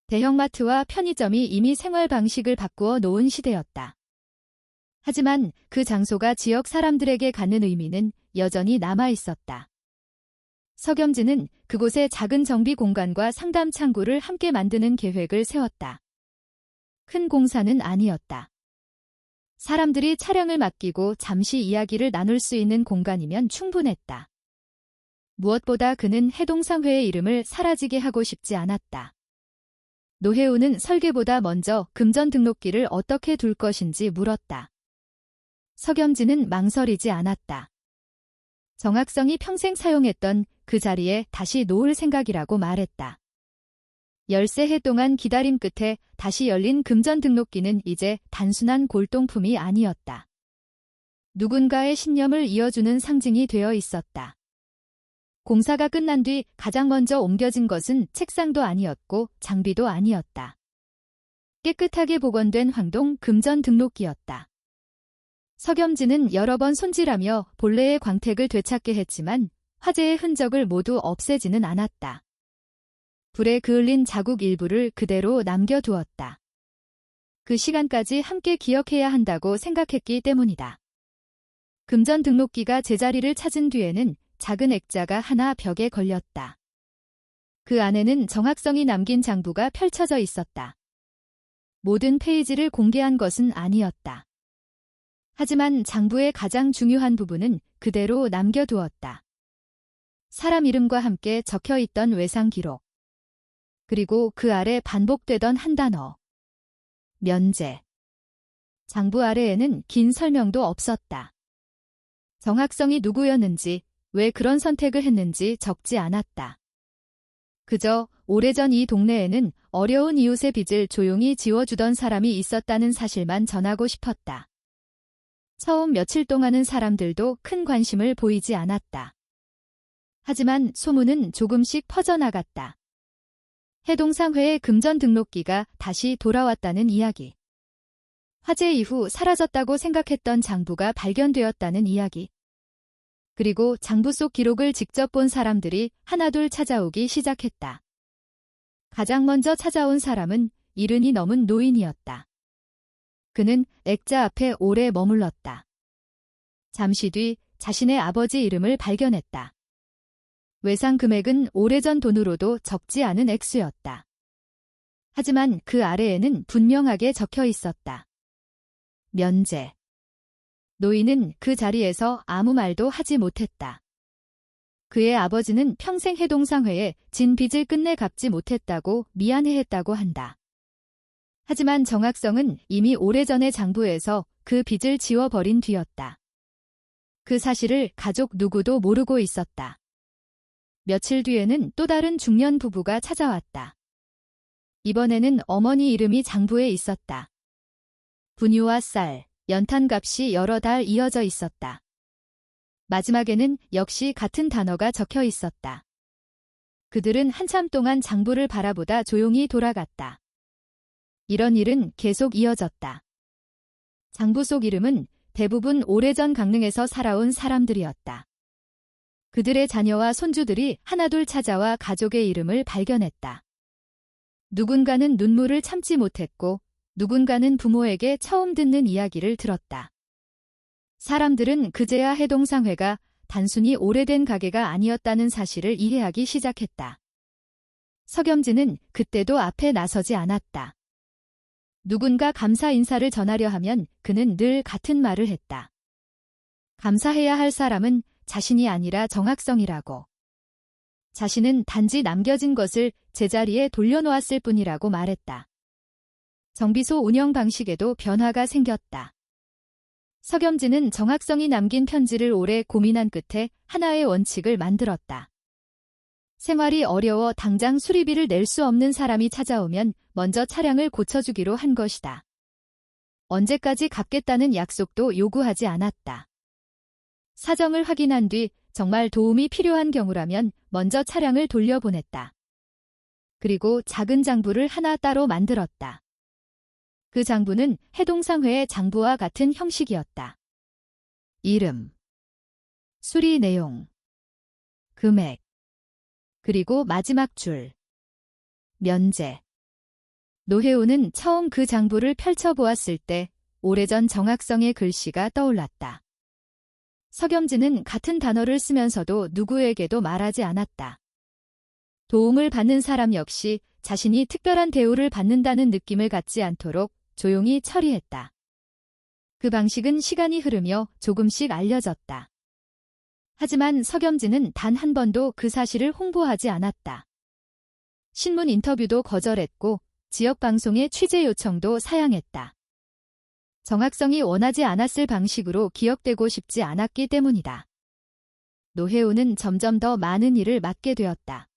대형마트와 편의점이 이미 생활 방식을 바꾸어 놓은 시대였다. 하지만 그 장소가 지역 사람들에게 갖는 의미는 여전히 남아 있었다. 석염진은 그곳에 작은 정비 공간과 상담 창구를 함께 만드는 계획을 세웠다. 큰 공사는 아니었다. 사람들이 차량을 맡기고 잠시 이야기를 나눌 수 있는 공간이면 충분했다. 무엇보다 그는 해동상회의 이름을 사라지게 하고 싶지 않았다. 노해운은 설계보다 먼저 금전 등록기를 어떻게 둘 것인지 물었다. 석염진은 망설이지 않았다. 정학성이 평생 사용했던 그 자리에 다시 놓을 생각이라고 말했다. 13해 동안 기다림 끝에 다시 열린 금전 등록기는 이제 단순한 골동품이 아니었다. 누군가의 신념을 이어주는 상징이 되어 있었다. 공사가 끝난 뒤 가장 먼저 옮겨진 것은 책상도 아니었고 장비도 아니었다. 깨끗하게 복원된 황동 금전 등록기였다. 석염진은 여러 번 손질하며 본래의 광택을 되찾게 했지만 화재의 흔적을 모두 없애지는 않았다. 불에 그을린 자국 일부를 그대로 남겨두었다. 그 시간까지 함께 기억해야 한다고 생각했기 때문이다. 금전 등록기가 제자리를 찾은 뒤에는 작은 액자가 하나 벽에 걸렸다. 그 안에는 정학성이 남긴 장부가 펼쳐져 있었다. 모든 페이지를 공개한 것은 아니었다. 하지만 장부의 가장 중요한 부분은 그대로 남겨두었다. 사람 이름과 함께 적혀있던 외상 기록. 그리고 그 아래 반복되던 한 단어. 면제. 장부 아래에는 긴 설명도 없었다. 정학성이 누구였는지, 왜 그런 선택을 했는지 적지 않았다. 그저 오래전 이 동네에는 어려운 이웃의 빚을 조용히 지워주던 사람이 있었다는 사실만 전하고 싶었다. 처음 며칠 동안은 사람들도 큰 관심을 보이지 않았다. 하지만 소문은 조금씩 퍼져나갔다. 해동상회의 금전 등록기가 다시 돌아왔다는 이야기. 화재 이후 사라졌다고 생각했던 장부가 발견되었다는 이야기. 그리고 장부 속 기록을 직접 본 사람들이 하나둘 찾아오기 시작했다. 가장 먼저 찾아온 사람은 70이 넘은 노인이었다. 그는 액자 앞에 오래 머물렀다. 잠시 뒤 자신의 아버지 이름을 발견했다. 외상 금액은 오래전 돈으로도 적지 않은 액수였다. 하지만 그 아래에는 분명하게 적혀 있었다. 면제. 노인은 그 자리에서 아무 말도 하지 못했다. 그의 아버지는 평생 해동상회에 진 빚을 끝내 갚지 못했다고 미안해했다고 한다. 하지만 정학성은 이미 오래전에 장부에서 그 빚을 지워버린 뒤였다. 그 사실을 가족 누구도 모르고 있었다. 며칠 뒤에는 또 다른 중년 부부가 찾아왔다. 이번에는 어머니 이름이 장부에 있었다. 분유와 쌀, 연탄값이 여러 달 이어져 있었다. 마지막에는 역시 같은 단어가 적혀 있었다. 그들은 한참 동안 장부를 바라보다 조용히 돌아갔다. 이런 일은 계속 이어졌다. 장부 속 이름은 대부분 오래전 강릉에서 살아온 사람들이었다. 그들의 자녀와 손주들이 하나둘 찾아와 가족의 이름을 발견했다. 누군가는 눈물을 참지 못했고 누군가는 부모에게 처음 듣는 이야기를 들었다. 사람들은 그제야 해동상회가 단순히 오래된 가게가 아니었다는 사실을 이해하기 시작했다. 석염진은 그때도 앞에 나서지 않았다. 누군가 감사 인사를 전하려 하면 그는 늘 같은 말을 했다. 감사해야 할 사람은 자신이 아니라 정학성이라고. 자신은 단지 남겨진 것을 제자리에 돌려놓았을 뿐이라고 말했다. 정비소 운영 방식에도 변화가 생겼다. 석염진은 정학성이 남긴 편지를 오래 고민한 끝에 하나의 원칙을 만들었다. 생활이 어려워 당장 수리비를 낼 수 없는 사람이 찾아오면 먼저 차량을 고쳐주기로 한 것이다. 언제까지 갚겠다는 약속도 요구하지 않았다. 사정을 확인한 뒤 정말 도움이 필요한 경우라면 먼저 차량을 돌려보냈다. 그리고 작은 장부를 하나 따로 만들었다. 그 장부는 해동상회의 장부와 같은 형식이었다. 이름, 수리 내용, 금액, 그리고 마지막 줄, 면제. 노혜우는 처음 그 장부를 펼쳐보았을 때 오래전 정학성의 글씨가 떠올랐다. 석염진은 같은 단어를 쓰면서도 누구에게도 말하지 않았다. 도움을 받는 사람 역시 자신이 특별한 대우를 받는다는 느낌을 갖지 않도록 조용히 처리했다. 그 방식은 시간이 흐르며 조금씩 알려졌다. 하지만 석염진은 단 한 번도 그 사실을 홍보하지 않았다. 신문 인터뷰도 거절했고 지역방송의 취재 요청도 사양했다. 정학성이 원하지 않았을 방식으로 기억되고 싶지 않았기 때문이다. 노혜우는 점점 더 많은 일을 맡게 되었다.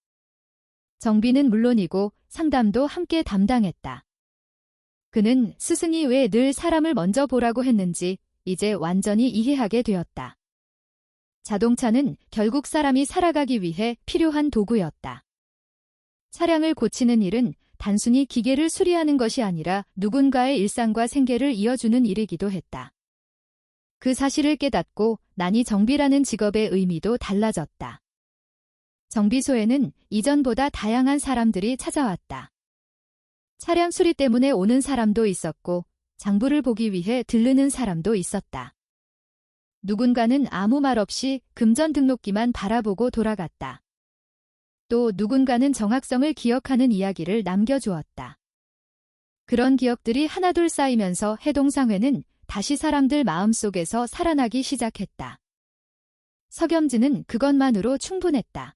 정비는 물론이고 상담도 함께 담당했다. 그는 스승이 왜 늘 사람을 먼저 보라고 했는지 이제 완전히 이해하게 되었다. 자동차는 결국 사람이 살아가기 위해 필요한 도구였다. 차량을 고치는 일은 단순히 기계를 수리하는 것이 아니라 누군가의 일상과 생계를 이어주는 일이기도 했다. 그 사실을 깨닫고 나니 정비라는 직업의 의미도 달라졌다. 정비소에는 이전보다 다양한 사람들이 찾아왔다. 차량 수리 때문에 오는 사람도 있었고 장부를 보기 위해 들르는 사람도 있었다. 누군가는 아무 말 없이 금전 등록기만 바라보고 돌아갔다. 또 누군가는 정학성을 기억하는 이야기를 남겨주었다. 그런 기억들이 하나둘 쌓이면서 해동상회는 다시 사람들 마음속에서 살아나기 시작했다. 석염진은 그것만으로 충분했다.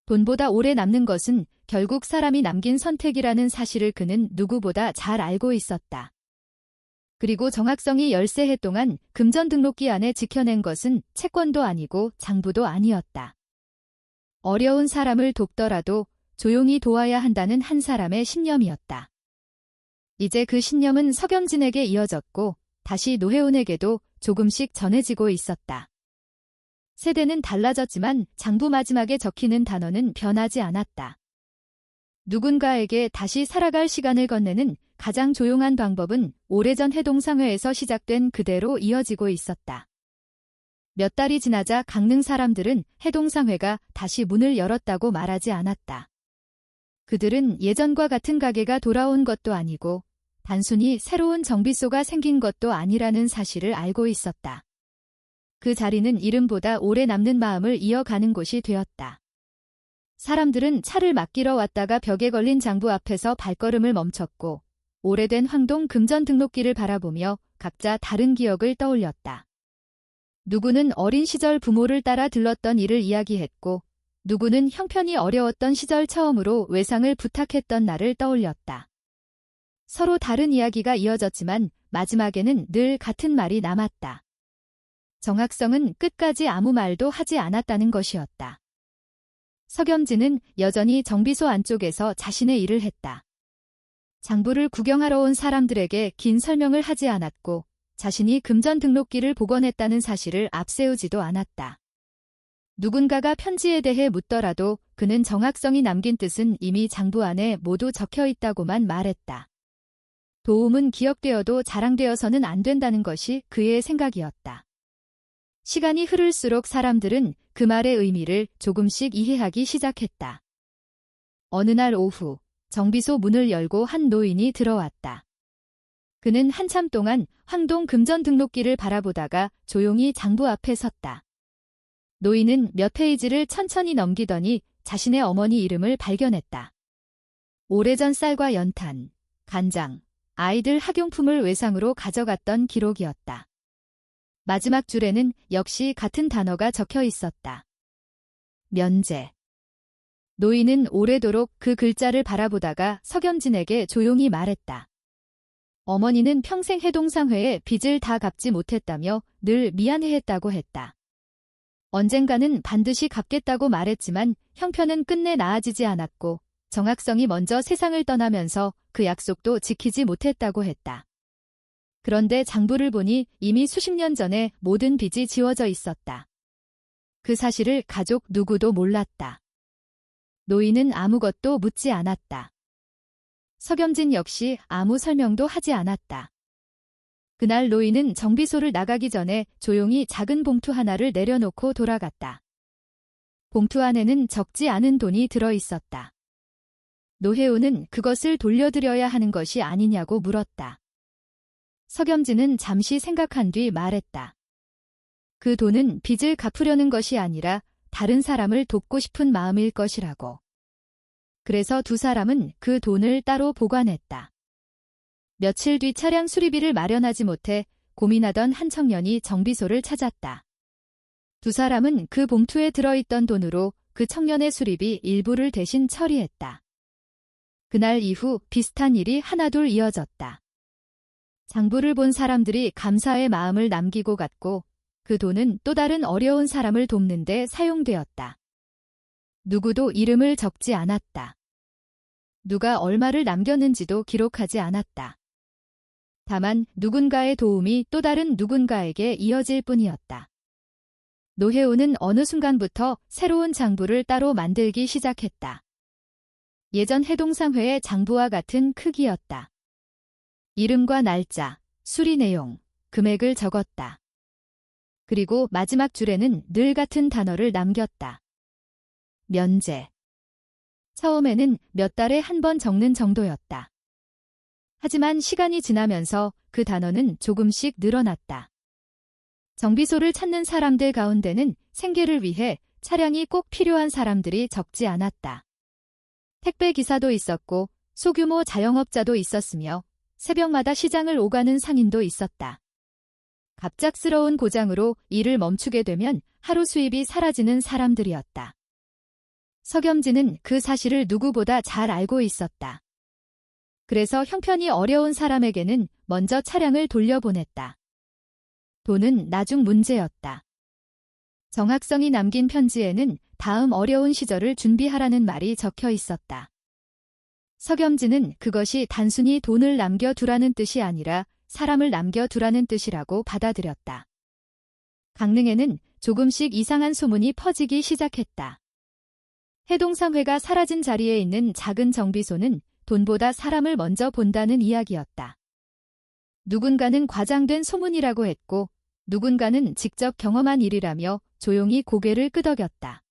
돈보다 오래 남는 것은 결국 사람이 남긴 선택이라는 사실을 그는 누구보다 잘 알고 있었다. 그리고 정학성이 13해 동안 금전 등록기 안에 지켜낸 것은 채권도 아니고 장부도 아니었다. 어려운 사람을 돕더라도 조용히 도와야 한다는 한 사람의 신념이었다. 이제 그 신념은 석염진에게 이어졌고 다시 노혜운에게도 조금씩 전해지고 있었다. 세대는 달라졌지만 장부 마지막에 적히는 단어는 변하지 않았다. 누군가에게 다시 살아갈 시간을 건네는 가장 조용한 방법은 오래전 해동상회에서 시작된 그대로 이어지고 있었다. 몇 달이 지나자 강릉 사람들은 해동상회가 다시 문을 열었다고 말하지 않았다. 그들은 예전과 같은 가게가 돌아온 것도 아니고 단순히 새로운 정비소가 생긴 것도 아니라는 사실을 알고 있었다. 그 자리는 이름보다 오래 남는 마음을 이어가는 곳이 되었다. 사람들은 차를 맡기러 왔다가 벽에 걸린 장부 앞에서 발걸음을 멈췄고 오래된 황동 금전 등록기를 바라보며 각자 다른 기억을 떠올렸다. 누구는 어린 시절 부모를 따라 들렀던 일을 이야기했고 누구는 형편이 어려웠던 시절 처음으로 외상을 부탁했던 날을 떠올렸다. 서로 다른 이야기가 이어졌지만 마지막에는 늘 같은 말이 남았다. 정학성은 끝까지 아무 말도 하지 않았다는 것이었다. 석염진은 여전히 정비소 안쪽에서 자신의 일을 했다. 장부를 구경하러 온 사람들에게 긴 설명을 하지 않았고 자신이 금전 등록기를 복원했다는 사실을 앞세우지도 않았다. 누군가가 편지에 대해 묻더라도 그는 정학성이 남긴 뜻은 이미 장부 안에 모두 적혀 있다고만 말했다. 도움은 기억되어도 자랑되어서는 안 된다는 것이 그의 생각이었다. 시간이 흐를수록 사람들은 그 말의 의미를 조금씩 이해하기 시작했다. 어느 날 오후 정비소 문을 열고 한 노인이 들어왔다. 그는 한참 동안 황동 금전 등록기를 바라보다가 조용히 장부 앞에 섰다. 노인은 몇 페이지를 천천히 넘기더니 자신의 어머니 이름을 발견했다. 오래전 쌀과 연탄, 간장, 아이들 학용품을 외상으로 가져갔던 기록이었다. 마지막 줄에는 역시 같은 단어가 적혀 있었다. 면제. 노인은 오래도록 그 글자를 바라보다가 석염진에게 조용히 말했다. 어머니는 평생 해동상회에 빚을 다 갚지 못했다며 늘 미안해했다고 했다. 언젠가는 반드시 갚겠다고 말했지만 형편은 끝내 나아지지 않았고 정학성이 먼저 세상을 떠나면서 그 약속도 지키지 못했다고 했다. 그런데 장부를 보니 이미 수십 년 전에 모든 빚이 지워져 있었다. 그 사실을 가족 누구도 몰랐다. 노인은 아무것도 묻지 않았다. 석염진 역시 아무 설명도 하지 않았다. 그날 노인은 정비소를 나가기 전에 조용히 작은 봉투 하나를 내려놓고 돌아갔다. 봉투 안에는 적지 않은 돈이 들어 있었다. 노혜우는 그것을 돌려드려야 하는 것이 아니냐고 물었다. 석염진은 잠시 생각한 뒤 말했다. 그 돈은 빚을 갚으려는 것이 아니라 다른 사람을 돕고 싶은 마음일 것이라고. 그래서 두 사람은 그 돈을 따로 보관했다. 며칠 뒤 차량 수리비를 마련하지 못해 고민하던 한 청년이 정비소를 찾았다. 두 사람은 그 봉투에 들어있던 돈으로 그 청년의 수리비 일부를 대신 처리했다. 그날 이후 비슷한 일이 하나둘 이어졌다. 장부를 본 사람들이 감사의 마음을 남기고 갔고 그 돈은 또 다른 어려운 사람을 돕는 데 사용되었다. 누구도 이름을 적지 않았다. 누가 얼마를 남겼는지도 기록하지 않았다. 다만 누군가의 도움이 또 다른 누군가에게 이어질 뿐이었다. 노혜우는 어느 순간부터 새로운 장부를 따로 만들기 시작했다. 예전 해동상회의 장부와 같은 크기였다. 이름과 날짜, 수리 내용, 금액을 적었다. 그리고 마지막 줄에는 늘 같은 단어를 남겼다. 면제. 처음에는 몇 달에 한 번 적는 정도였다. 하지만 시간이 지나면서 그 단어는 조금씩 늘어났다. 정비소를 찾는 사람들 가운데는 생계를 위해 차량이 꼭 필요한 사람들이 적지 않았다. 택배 기사도 있었고 소규모 자영업자도 있었으며 새벽마다 시장을 오가는 상인도 있었다. 갑작스러운 고장으로 일을 멈추게 되면 하루 수입이 사라지는 사람들이었다. 석염진은 그 사실을 누구보다 잘 알고 있었다. 그래서 형편이 어려운 사람에게는 먼저 차량을 돌려보냈다. 돈은 나중 문제였다. 정학성이 남긴 편지에는 다음 어려운 시절을 준비하라는 말이 적혀 있었다. 석염진은 그것이 단순히 돈을 남겨두라는 뜻이 아니라 사람을 남겨두라는 뜻이라고 받아들였다. 강릉에는 조금씩 이상한 소문이 퍼지기 시작했다. 해동상회가 사라진 자리에 있는 작은 정비소는 돈보다 사람을 먼저 본다는 이야기였다. 누군가는 과장된 소문이라고 했고 누군가는 직접 경험한 일이라며 조용히 고개를 끄덕였다.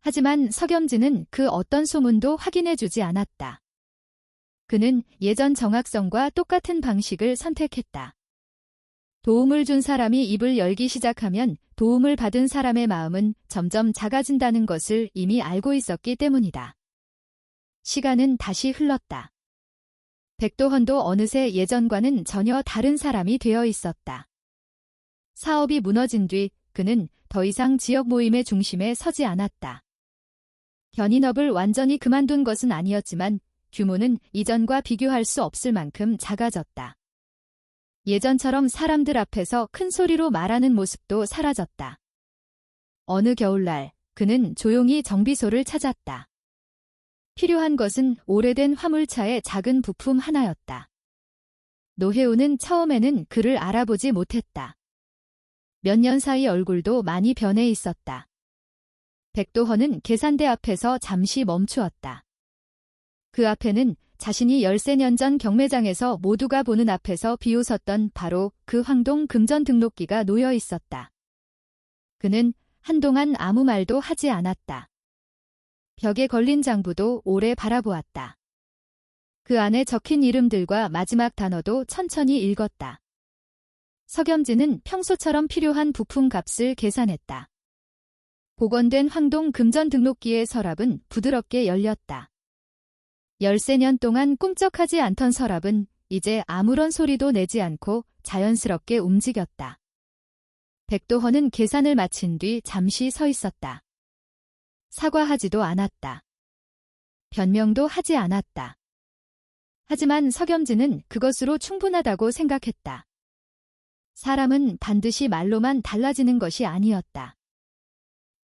하지만 석염진은 그 어떤 소문도 확인해주지 않았다. 그는 예전 정학성과 똑같은 방식을 선택했다. 도움을 준 사람이 입을 열기 시작하면 도움을 받은 사람의 마음은 점점 작아진다는 것을 이미 알고 있었기 때문이다. 시간은 다시 흘렀다. 백도헌도 어느새 예전과는 전혀 다른 사람이 되어 있었다. 사업이 무너진 뒤 그는 더 이상 지역 모임의 중심에 서지 않았다. 견인업을 완전히 그만둔 것은 아니었지만 규모는 이전과 비교할 수 없을 만큼 작아졌다. 예전처럼 사람들 앞에서 큰 소리로 말하는 모습도 사라졌다. 어느 겨울날 그는 조용히 정비소를 찾았다. 필요한 것은 오래된 화물차의 작은 부품 하나였다. 노혜우는 처음에는 그를 알아보지 못했다. 몇 년 사이 얼굴도 많이 변해 있었다. 백도헌은 계산대 앞에서 잠시 멈추었다. 그 앞에는 자신이 13년 전 경매장에서 모두가 보는 앞에서 비웃었던 바로 그 황동 금전 등록기가 놓여 있었다. 그는 한동안 아무 말도 하지 않았다. 벽에 걸린 장부도 오래 바라보았다. 그 안에 적힌 이름들과 마지막 단어도 천천히 읽었다. 석염진은 평소처럼 필요한 부품 값을 계산했다. 복원된 황동 금전 등록기의 서랍은 부드럽게 열렸다. 13년 동안 꿈쩍하지 않던 서랍은 이제 아무런 소리도 내지 않고 자연스럽게 움직였다. 백도헌은 계산을 마친 뒤 잠시 서 있었다. 사과하지도 않았다. 변명도 하지 않았다. 하지만 석염진은 그것으로 충분하다고 생각했다. 사람은 반드시 말로만 달라지는 것이 아니었다.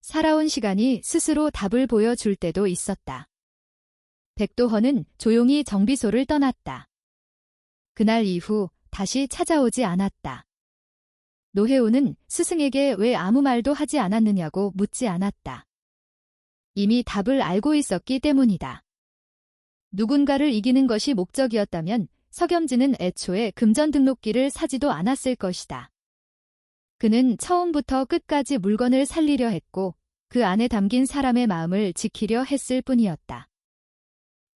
살아온 시간이 스스로 답을 보여줄 때도 있었다. 백도헌은 조용히 정비소를 떠났다. 그날 이후 다시 찾아오지 않았다. 노혜우는 스승에게 왜 아무 말도 하지 않았느냐고 묻지 않았다. 이미 답을 알고 있었기 때문이다. 누군가를 이기는 것이 목적이었다면 석염진은 애초에 금전 등록기를 사지도 않았을 것이다. 그는 처음부터 끝까지 물건을 살리려 했고 그 안에 담긴 사람의 마음을 지키려 했을 뿐이었다.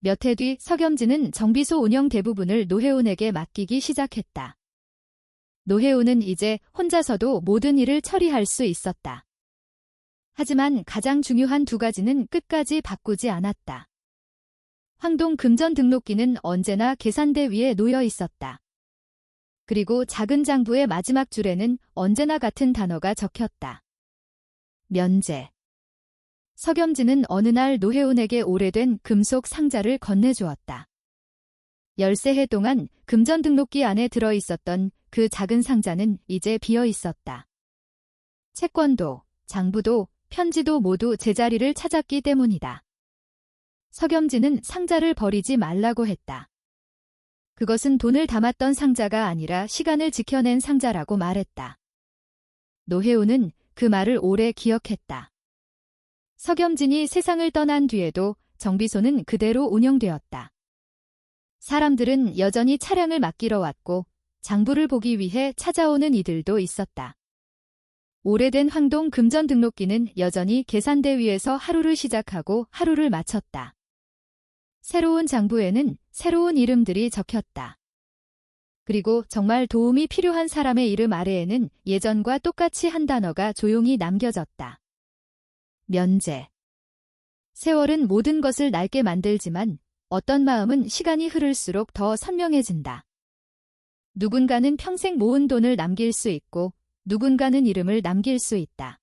몇 해 뒤 석염진은 정비소 운영 대부분을 노혜운에게 맡기기 시작했다. 노혜운은 이제 혼자서도 모든 일을 처리할 수 있었다. 하지만 가장 중요한 두 가지는 끝까지 바꾸지 않았다. 황동 금전 등록기는 언제나 계산대 위에 놓여 있었다. 그리고 작은 장부의 마지막 줄에는 언제나 같은 단어가 적혔다. 면제. 석염진은 어느 날 노혜운에게 오래된 금속 상자를 건네주었다. 13해 동안 금전 등록기 안에 들어있었던 그 작은 상자는 이제 비어 있었다. 채권도, 장부도, 편지도 모두 제자리를 찾았기 때문이다. 석염진은 상자를 버리지 말라고 했다. 그것은 돈을 담았던 상자가 아니라 시간을 지켜낸 상자라고 말했다. 노혜우는 그 말을 오래 기억했다. 석염진이 세상을 떠난 뒤에도 정비소는 그대로 운영되었다. 사람들은 여전히 차량을 맡기러 왔고 장부를 보기 위해 찾아오는 이들도 있었다. 오래된 황동 금전 등록기는 여전히 계산대 위에서 하루를 시작하고 하루를 마쳤다. 새로운 장부에는 새로운 이름들이 적혔다. 그리고 정말 도움이 필요한 사람의 이름 아래에는 예전과 똑같이 한 단어가 조용히 남겨졌다. 면제. 세월은 모든 것을 낡게 만들지만 어떤 마음은 시간이 흐를수록 더 선명해진다. 누군가는 평생 모은 돈을 남길 수 있고 누군가는 이름을 남길 수 있다.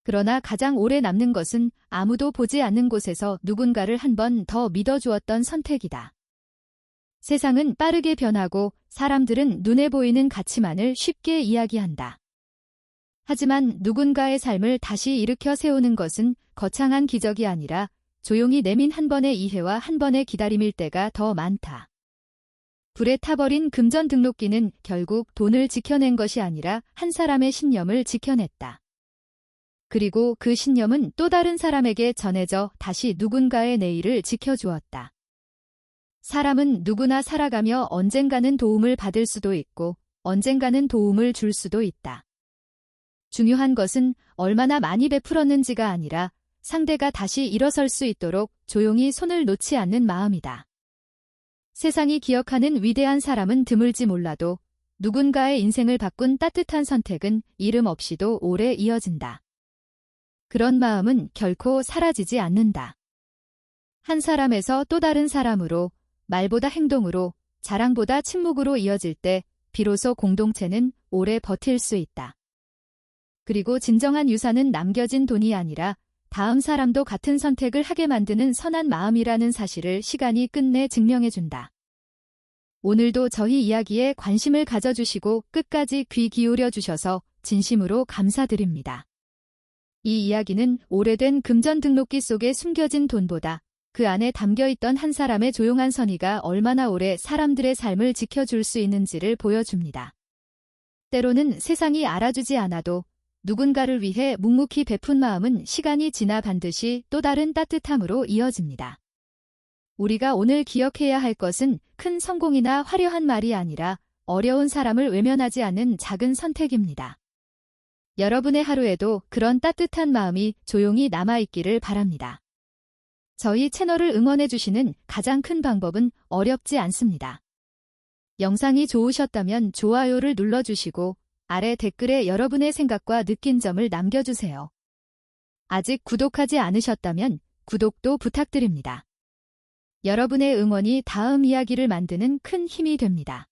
그러나 가장 오래 남는 것은 아무도 보지 않는 곳에서 누군가를 한 번 더 믿어주었던 선택이다. 세상은 빠르게 변하고 사람들은 눈에 보이는 가치만을 쉽게 이야기한다. 하지만 누군가의 삶을 다시 일으켜 세우는 것은 거창한 기적이 아니라 조용히 내민 한 번의 이해와 한 번의 기다림일 때가 더 많다. 불에 타버린 금전 등록기는 결국 돈을 지켜낸 것이 아니라 한 사람의 신념을 지켜냈다. 그리고 그 신념은 또 다른 사람에게 전해져 다시 누군가의 내일을 지켜주었다. 사람은 누구나 살아가며 언젠가는 도움을 받을 수도 있고 언젠가는 도움을 줄 수도 있다. 중요한 것은 얼마나 많이 베풀었는지가 아니라 상대가 다시 일어설 수 있도록 조용히 손을 놓지 않는 마음이다. 세상이 기억하는 위대한 사람은 드물지 몰라도 누군가의 인생을 바꾼 따뜻한 선택은 이름 없이도 오래 이어진다. 그런 마음은 결코 사라지지 않는다. 한 사람에서 또 다른 사람으로, 말보다 행동으로, 자랑보다 침묵으로 이어질 때 비로소 공동체는 오래 버틸 수 있다. 그리고 진정한 유산은 남겨진 돈이 아니라 다음 사람도 같은 선택을 하게 만드는 선한 마음이라는 사실을 시간이 끝내 증명해준다. 오늘도 저희 이야기에 관심을 가져주시고 끝까지 귀 기울여 주셔서 진심으로 감사드립니다. 이 이야기는 오래된 금전 등록기 속에 숨겨진 돈보다 그 안에 담겨있던 한 사람의 조용한 선의가 얼마나 오래 사람들의 삶을 지켜줄 수 있는지를 보여줍니다. 때로는 세상이 알아주지 않아도 누군가를 위해 묵묵히 베푼 마음은 시간이 지나 반드시 또 다른 따뜻함으로 이어집니다. 우리가 오늘 기억해야 할 것은 큰 성공이나 화려한 말이 아니라 어려운 사람을 외면하지 않는 작은 선택입니다. 여러분의 하루에도 그런 따뜻한 마음이 조용히 남아있기를 바랍니다. 저희 채널을 응원해주시는 가장 큰 방법은 어렵지 않습니다. 영상이 좋으셨다면 좋아요를 눌러주시고 아래 댓글에 여러분의 생각과 느낀 점을 남겨주세요. 아직 구독하지 않으셨다면 구독도 부탁드립니다. 여러분의 응원이 다음 이야기를 만드는 큰 힘이 됩니다.